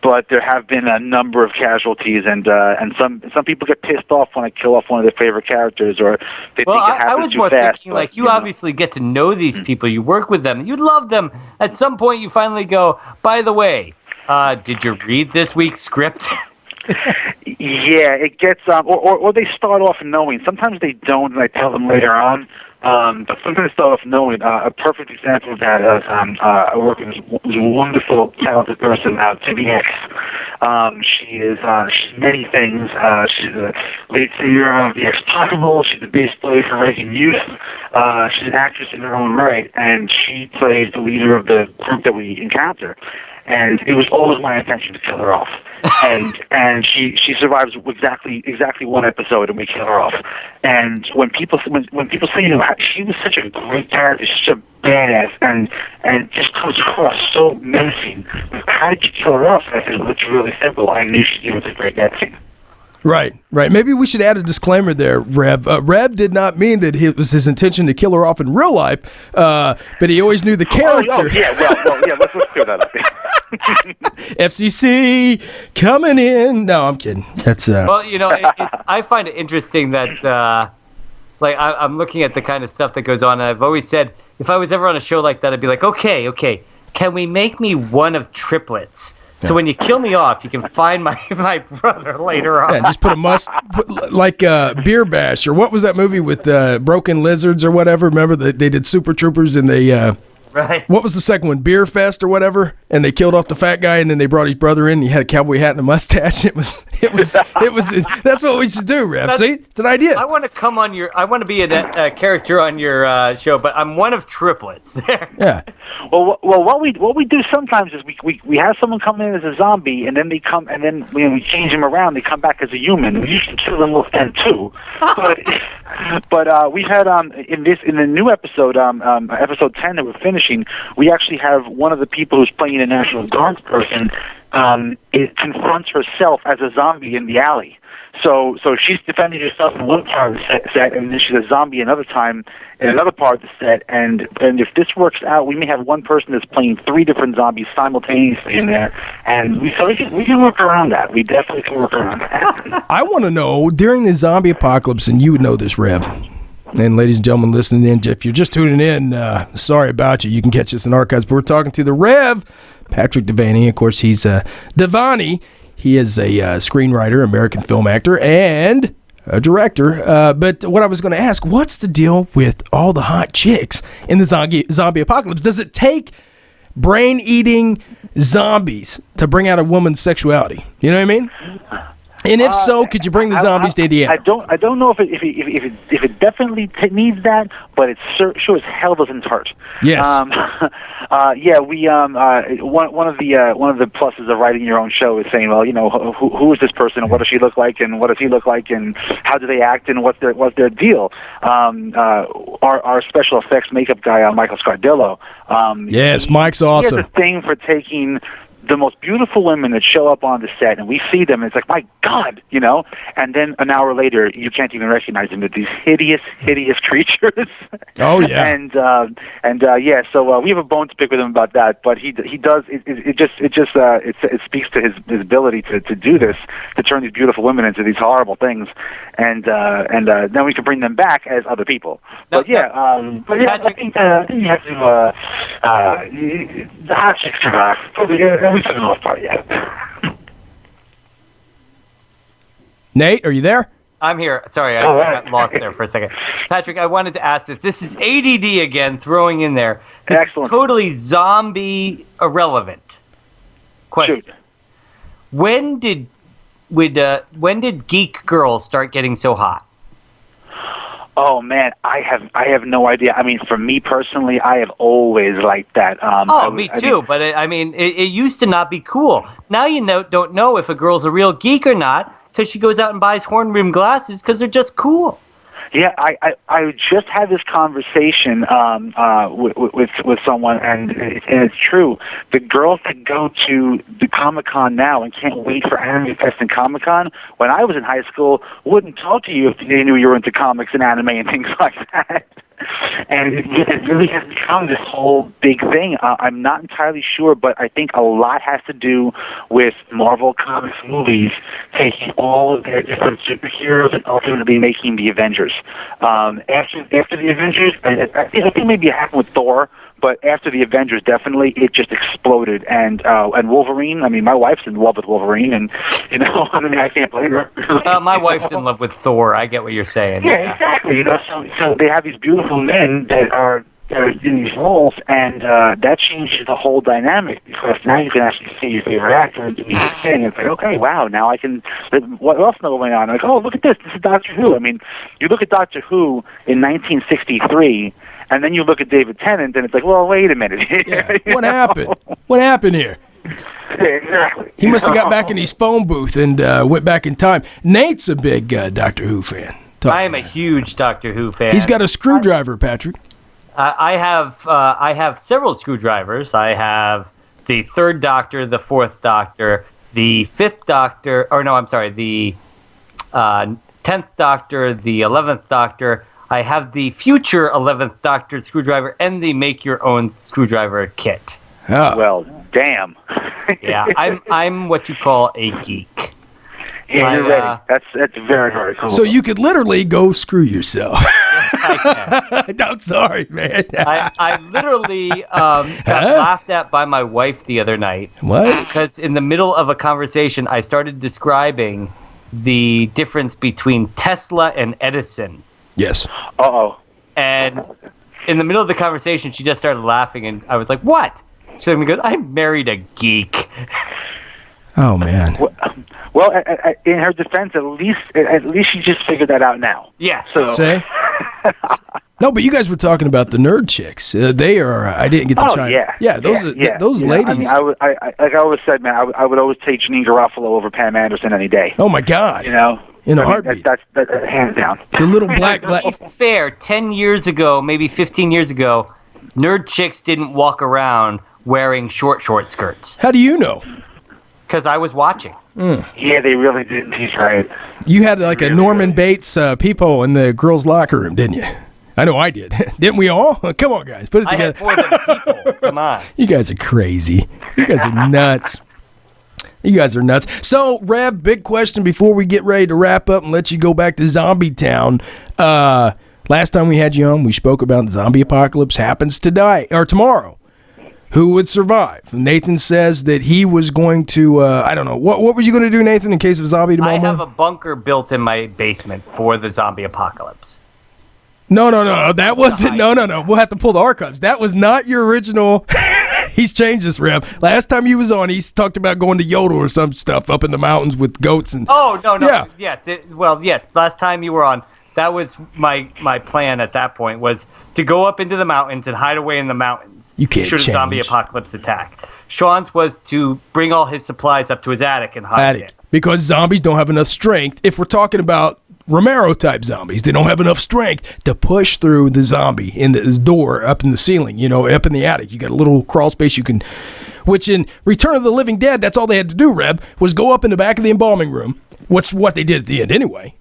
but there have been a number of casualties, and some people get pissed off when I kill off one of their favorite characters, or they think it happens too fast. I was more thinking, like, you obviously get to know these people, you work with them, you love them. At some point, you finally go, by the way, did you read this week's script? Yeah, it gets or they start off knowing. Sometimes they don't, and I tell them later on. But sometimes start off knowing. A perfect example of that is I work with this wonderful, talented person, Tiffany X. She's many things. She's a lead singer of The X Possible. She's a bass player for Rising Youth. She's an actress in her own right, and she plays the leader of the group that we encounter. And it was always my intention to kill her off. And she survives exactly one episode, and we kill her off. And when people say, she was such a great character, such a badass, and just comes across so menacing. How did you kill her off? And I said, well, it's really simple. I knew she was a great acting. Right. Maybe we should add a disclaimer there, Rev. Rev did not mean that it was his intention to kill her off in real life, but he always knew the character. Oh yeah, well, yeah, let's clear that up. FCC coming in. No, I'm kidding. That's Well, I find it interesting that, I'm looking at the kind of stuff that goes on, and I've always said, if I was ever on a show like that, I'd be like, okay, can we make me one of triplets? So when you kill me off, you can find my brother later on. Yeah, just put like Beer Bash, or what was that movie with broken lizards or whatever? Remember they did Super Troopers, and they right. What was the second one? Beer Fest or whatever? And they killed off the fat guy, and then they brought his brother in. And he had a cowboy hat and a mustache. It was. That's what we should do, Rev. See, it's an idea. I want to be a character on your show, but I'm one of triplets. Yeah. Well, what we do sometimes is we have someone come in as a zombie, and then they come, and then we change them around. They come back as a human. We usually kill them then too. But we've had in the new episode, episode 10 that we're finishing, we actually have one of the people who's playing a National Guard person. It confronts herself as a zombie in the alley. So she's defending herself in one part of the set, and then she's a zombie another time in another part of the set. And if this works out, we may have one person that's playing 3 different zombies simultaneously in there. And we can work around that. We definitely can work around that. I want to know, during the zombie apocalypse, and you would know this, Rev, and ladies and gentlemen listening in, if you're just tuning in, sorry about you. You can catch us in archives. But we're talking to the Rev, Patrick Devaney. Of course, he's Devaney. He is a screenwriter, American film actor, and a director. But what I was going to ask, what's the deal with all the hot chicks in the zombie apocalypse? Does it take brain-eating zombies to bring out a woman's sexuality? You know what I mean? And if so, could you bring the zombies to Indiana? I don't know if it definitely needs that, but it sure as hell doesn't hurt. Yes. Yeah, we one of the pluses of writing your own show is saying, well, who is this person and what does she look like and what does he look like and how do they act and what's their deal? Our special effects makeup guy, Michael Scardillo. Yes, Mike's awesome. He has a thing for taking the most beautiful women that show up on the set, and we see them, and it's like, my God, and then an hour later, you can't even recognize them. They're these hideous creatures. Oh, yeah. And so we have a bone to pick with him about that, but he does, it speaks to his ability to do this, to turn these beautiful women into these horrible things, and then we can bring them back as other people. I think you have to, the hot chicks survive. Probably, for the most part, yeah. Nate, are you there? I'm here. Sorry, I got lost there for a second. Patrick, I wanted to ask this. This is ADD again, throwing in there. This Excellent. Is totally zombie irrelevant. Question. Shoot. When did geek girls start getting so hot? Oh man, I have no idea. I mean, for me personally, I have always liked that. Me too. But it used to not be cool. Now don't know if a girl's a real geek or not because she goes out and buys horn rimmed glasses because they're just cool. Yeah, I just had this conversation with someone, and it's true. The girls that go to the Comic-Con now and can't wait for Anime Fest and Comic-Con, when I was in high school, wouldn't talk to you if they knew you were into comics and anime and things like that. And it really has become this whole big thing. I'm not entirely sure, but I think a lot has to do with Marvel Comics movies taking all of their different superheroes and ultimately making the Avengers. After the Avengers, I think maybe it happened with Thor, But after the Avengers, definitely, it just exploded. And Wolverine, I mean, my wife's in love with Wolverine, and, I mean, I can't blame her. My wife's in love with Thor. I get what you're saying. Yeah, exactly. So they have these beautiful men that are in these roles, and that changes the whole dynamic, because now you can actually see your favorite actor doing his thing. It's like, okay, wow, now I can. What else is going on? Like, oh, look at this. This is Doctor Who. I mean, you look at Doctor Who in 1963, and then you look at David Tennant, and it's like, well, wait a minute. Yeah. What happened? What happened here? Yeah, exactly. He must have got back in his phone booth and went back in time. Nate's a big Doctor Who fan. I am a huge Doctor Who fan. He's got a screwdriver, Patrick. I have several screwdrivers. I have the third Doctor, the fourth Doctor, the fifth Doctor, the 10th Doctor, the 11th Doctor. I have the future 11th Doctor screwdriver and the make-your-own screwdriver kit. Oh. Well, damn. Yeah, I'm what you call a geek. Yeah, you're ready. That's very, very cool. So you could literally go screw yourself. I can. I'm sorry, man. I literally got laughed at by my wife the other night. What? Because in the middle of a conversation, I started describing the difference between Tesla and Edison. Yes. Uh-oh. And in the middle of the conversation, she just started laughing, and I was like, what? She looked at me and goes, I married a geek. Oh, man. Well, in her defense, at least she just figured that out now. Yeah. So. Say? No, but you guys were talking about the nerd chicks. They are. I didn't get to chime. Yeah. Those ladies. I mean, like I always said, man, I would always take Janine Garofalo over Pam Anderson any day. Oh my God. In a heartbeat. That's hands down. The little black. To be fair, 10 years ago, maybe 15 years ago, nerd chicks didn't walk around wearing short skirts. How do you know? Because I was watching. Yeah, they really didn't. He's right. You had like a Norman Bates peephole in the girls' locker room, didn't you? I know I did. Didn't we all? Come on, guys. Put it I together. had more than people. Come on. You guys are crazy. You guys are nuts. You guys are nuts. So, Rev, big question before we get ready to wrap up and let you go back to Zombie Town. Last time we had you on, we spoke about the zombie apocalypse happens tomorrow. Who would survive? Nathan says that he was going to, I don't know. What were you going to do, Nathan, in case of zombie tomorrow? I have a bunker built in my basement for the zombie apocalypse. No. That wasn't. No. We'll have to pull the archives. That was not your original. He's changed this, Rev. Last time he was on, he talked about going to Yodel or some stuff up in the mountains with goats and. Oh no. Yeah. Yes. Yes. Last time you were on, that was my plan at that point, was to go up into the mountains and hide away in the mountains. You can't should a zombie change. apocalypse attack. Sean's was to bring all his supplies up to his attic and hide it. Because zombies don't have enough strength. If we're talking about Romero-type zombies, they don't have enough strength to push through the zombie in this door up in the ceiling, up in the attic. You got a little crawl space you can, which in Return of the Living Dead, that's all they had to do, Rev, was go up in the back of the embalming room, which what they did at the end anyway,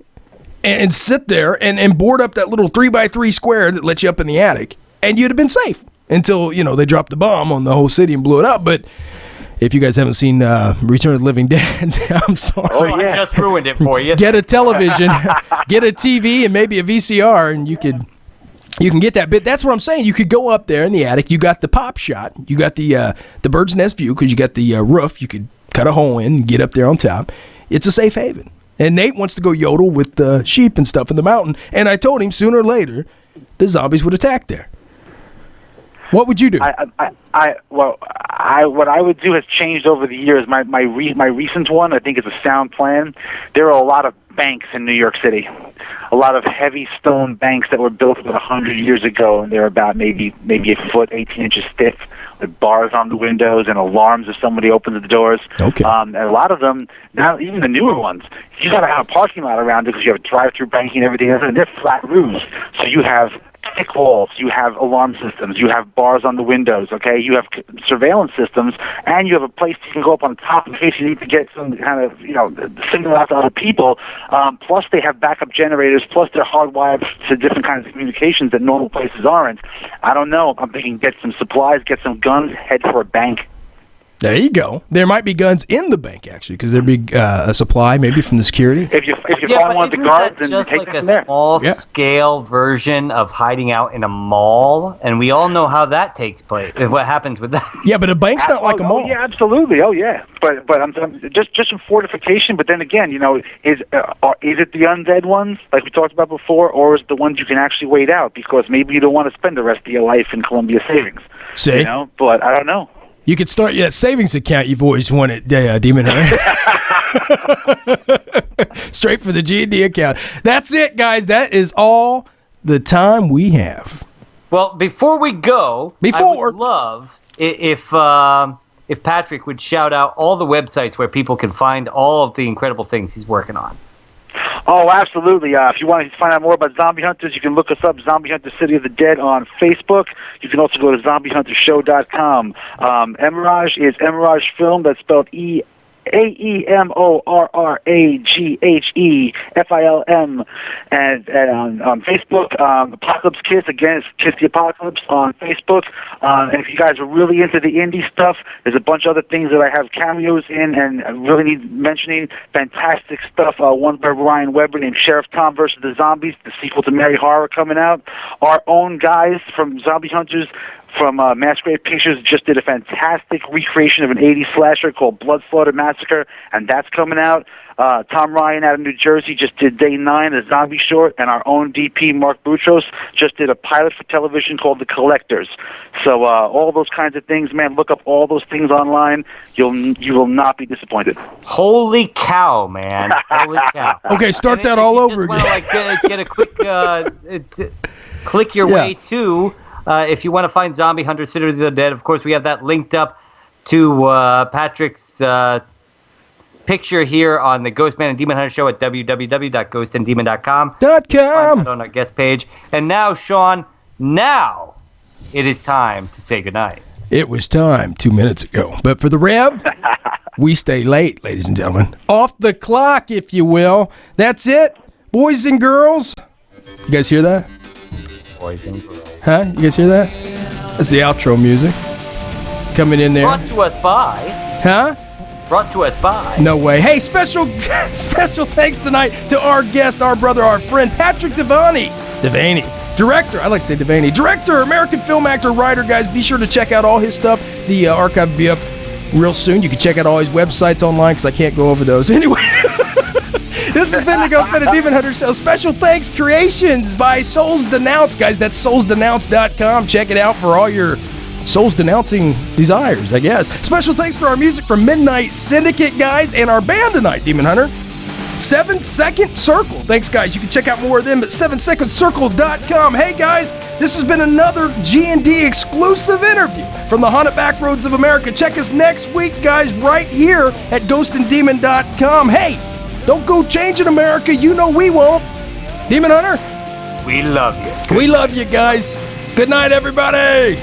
and sit there and board up that little 3x3 square that lets you up in the attic, and you'd have been safe until, they dropped the bomb on the whole city and blew it up. But if you guys haven't seen Return of the Living Dead, I'm sorry. Oh, yeah. I just ruined it for you. Get a television, get a TV, and maybe a VCR, and you can get that. But that's what I'm saying. You could go up there in the attic. You got the pop shot. You got the bird's nest view because you got the roof. You could cut a hole in and get up there on top. It's a safe haven. And Nate wants to go Yodel with the sheep and stuff in the mountain. And I told him sooner or later the zombies would attack there. What would you do? What I would do has changed over the years. My recent one, I think, is a sound plan. There are a lot of banks in New York City, a lot of heavy stone banks that were built about 100 years ago, and they're about maybe a foot, 18 inches thick, with bars on the windows and alarms if somebody opens the doors. Okay. And a lot of them, now even the newer ones, you got to have a parking lot around it because you have drive-through banking and everything else, and they're flat roofs, so you have thick walls, you have alarm systems, you have bars on the windows, okay? You have surveillance systems, and you have a place you can go up on top in case you need to get some kind of, signal out to other people. Plus they have backup generators, plus they're hardwired to different kinds of communications that normal places aren't. I don't know. I'm thinking get some supplies, get some guns, head for a bank. There you go. There might be guns in the bank, actually, because there'd be a supply maybe from the security. If you Yeah, find one of but the isn't guards, that then just take like it a from there. small-scale version of hiding out in a mall? And we all know how that takes place. What happens with that? Yeah, but a bank's not like a mall. Oh, yeah, absolutely. Oh, yeah. But I'm just some fortification. But then again, is it the undead ones like we talked about before, or is it the ones you can actually wait out because maybe you don't want to spend the rest of your life in Columbia Savings? See? But I don't know. You could start that savings account you've always wanted, Demon Hunter. Straight for the G&D account. That's it, guys. That is all the time we have. Well, before we go, I would love if Patrick would shout out all the websites where people can find all of the incredible things he's working on. Oh, absolutely. If you want to find out more about Zombie Hunters, you can look us up, Zombie Hunter City of the Dead on Facebook. You can also go to zombiehuntershow.com. Emirage is Emirage Film. That's spelled AEMORRAGHEFILM. And on Facebook, Apocalypse Kiss, again, it's Kiss the Apocalypse on Facebook. And if you guys are really into the indie stuff, there's a bunch of other things that I have cameos in and I really need mentioning. Fantastic stuff. One by Ryan Weber named Sheriff Tom versus the Zombies, the sequel to Mary Horror coming out. Our own guys from Zombie Hunters from Masquerade Pictures just did a fantastic recreation of an 80s slasher called Blood Slaughter Massacre, and that's coming out. Tom Ryan out of New Jersey just did Day 9, a zombie short, and our own DP, Mark Boutros, just did a pilot for television called The Collectors. So all those kinds of things, man, look up all those things online. You will not be disappointed. Holy cow, man. Holy cow. Okay, start that all over again. Get a quick click your way to... if you want to find Zombie Hunter City of the Dead, of course, we have that linked up to Patrick's picture here on the GhostMan and Demon Hunter show at www.ghostanddemon.com. Find that on our guest page. And now, Sean, it is time to say goodnight. It was time 2 minutes ago. But for the Rev, we stay late, ladies and gentlemen. Off the clock, if you will. That's it, boys and girls. You guys hear that? Boys and girls. Huh? You guys hear that? That's the outro music. Coming in there. Brought to us by... Huh? Brought to us by... No way. Hey, special thanks tonight to our guest, our brother, our friend, Patrick Devaney. Director, I like to say Devaney. Director, American film actor, writer, guys. Be sure to check out all his stuff. The archive will be up real soon. You can check out all his websites online because I can't go over those. Anyway... This has been the GhostMan and Demon Hunter Show. Special thanks, creations by Souls Denounce, guys. That's soulsdenounce.com. Check it out for all your souls-denouncing desires, I guess. Special thanks for our music from Midnight Syndicate, guys, and our band tonight, Demon Hunter. 7 Second Circle. Thanks, guys. You can check out more of them at 7secondcircle.com. Hey, guys, this has been another G&D exclusive interview from the haunted back roads of America. Check us next week, guys, right here at ghostanddemon.com. Hey, don't go changing America. You know we won't. Demon Hunter? We love you. We love you, guys. Good night, everybody.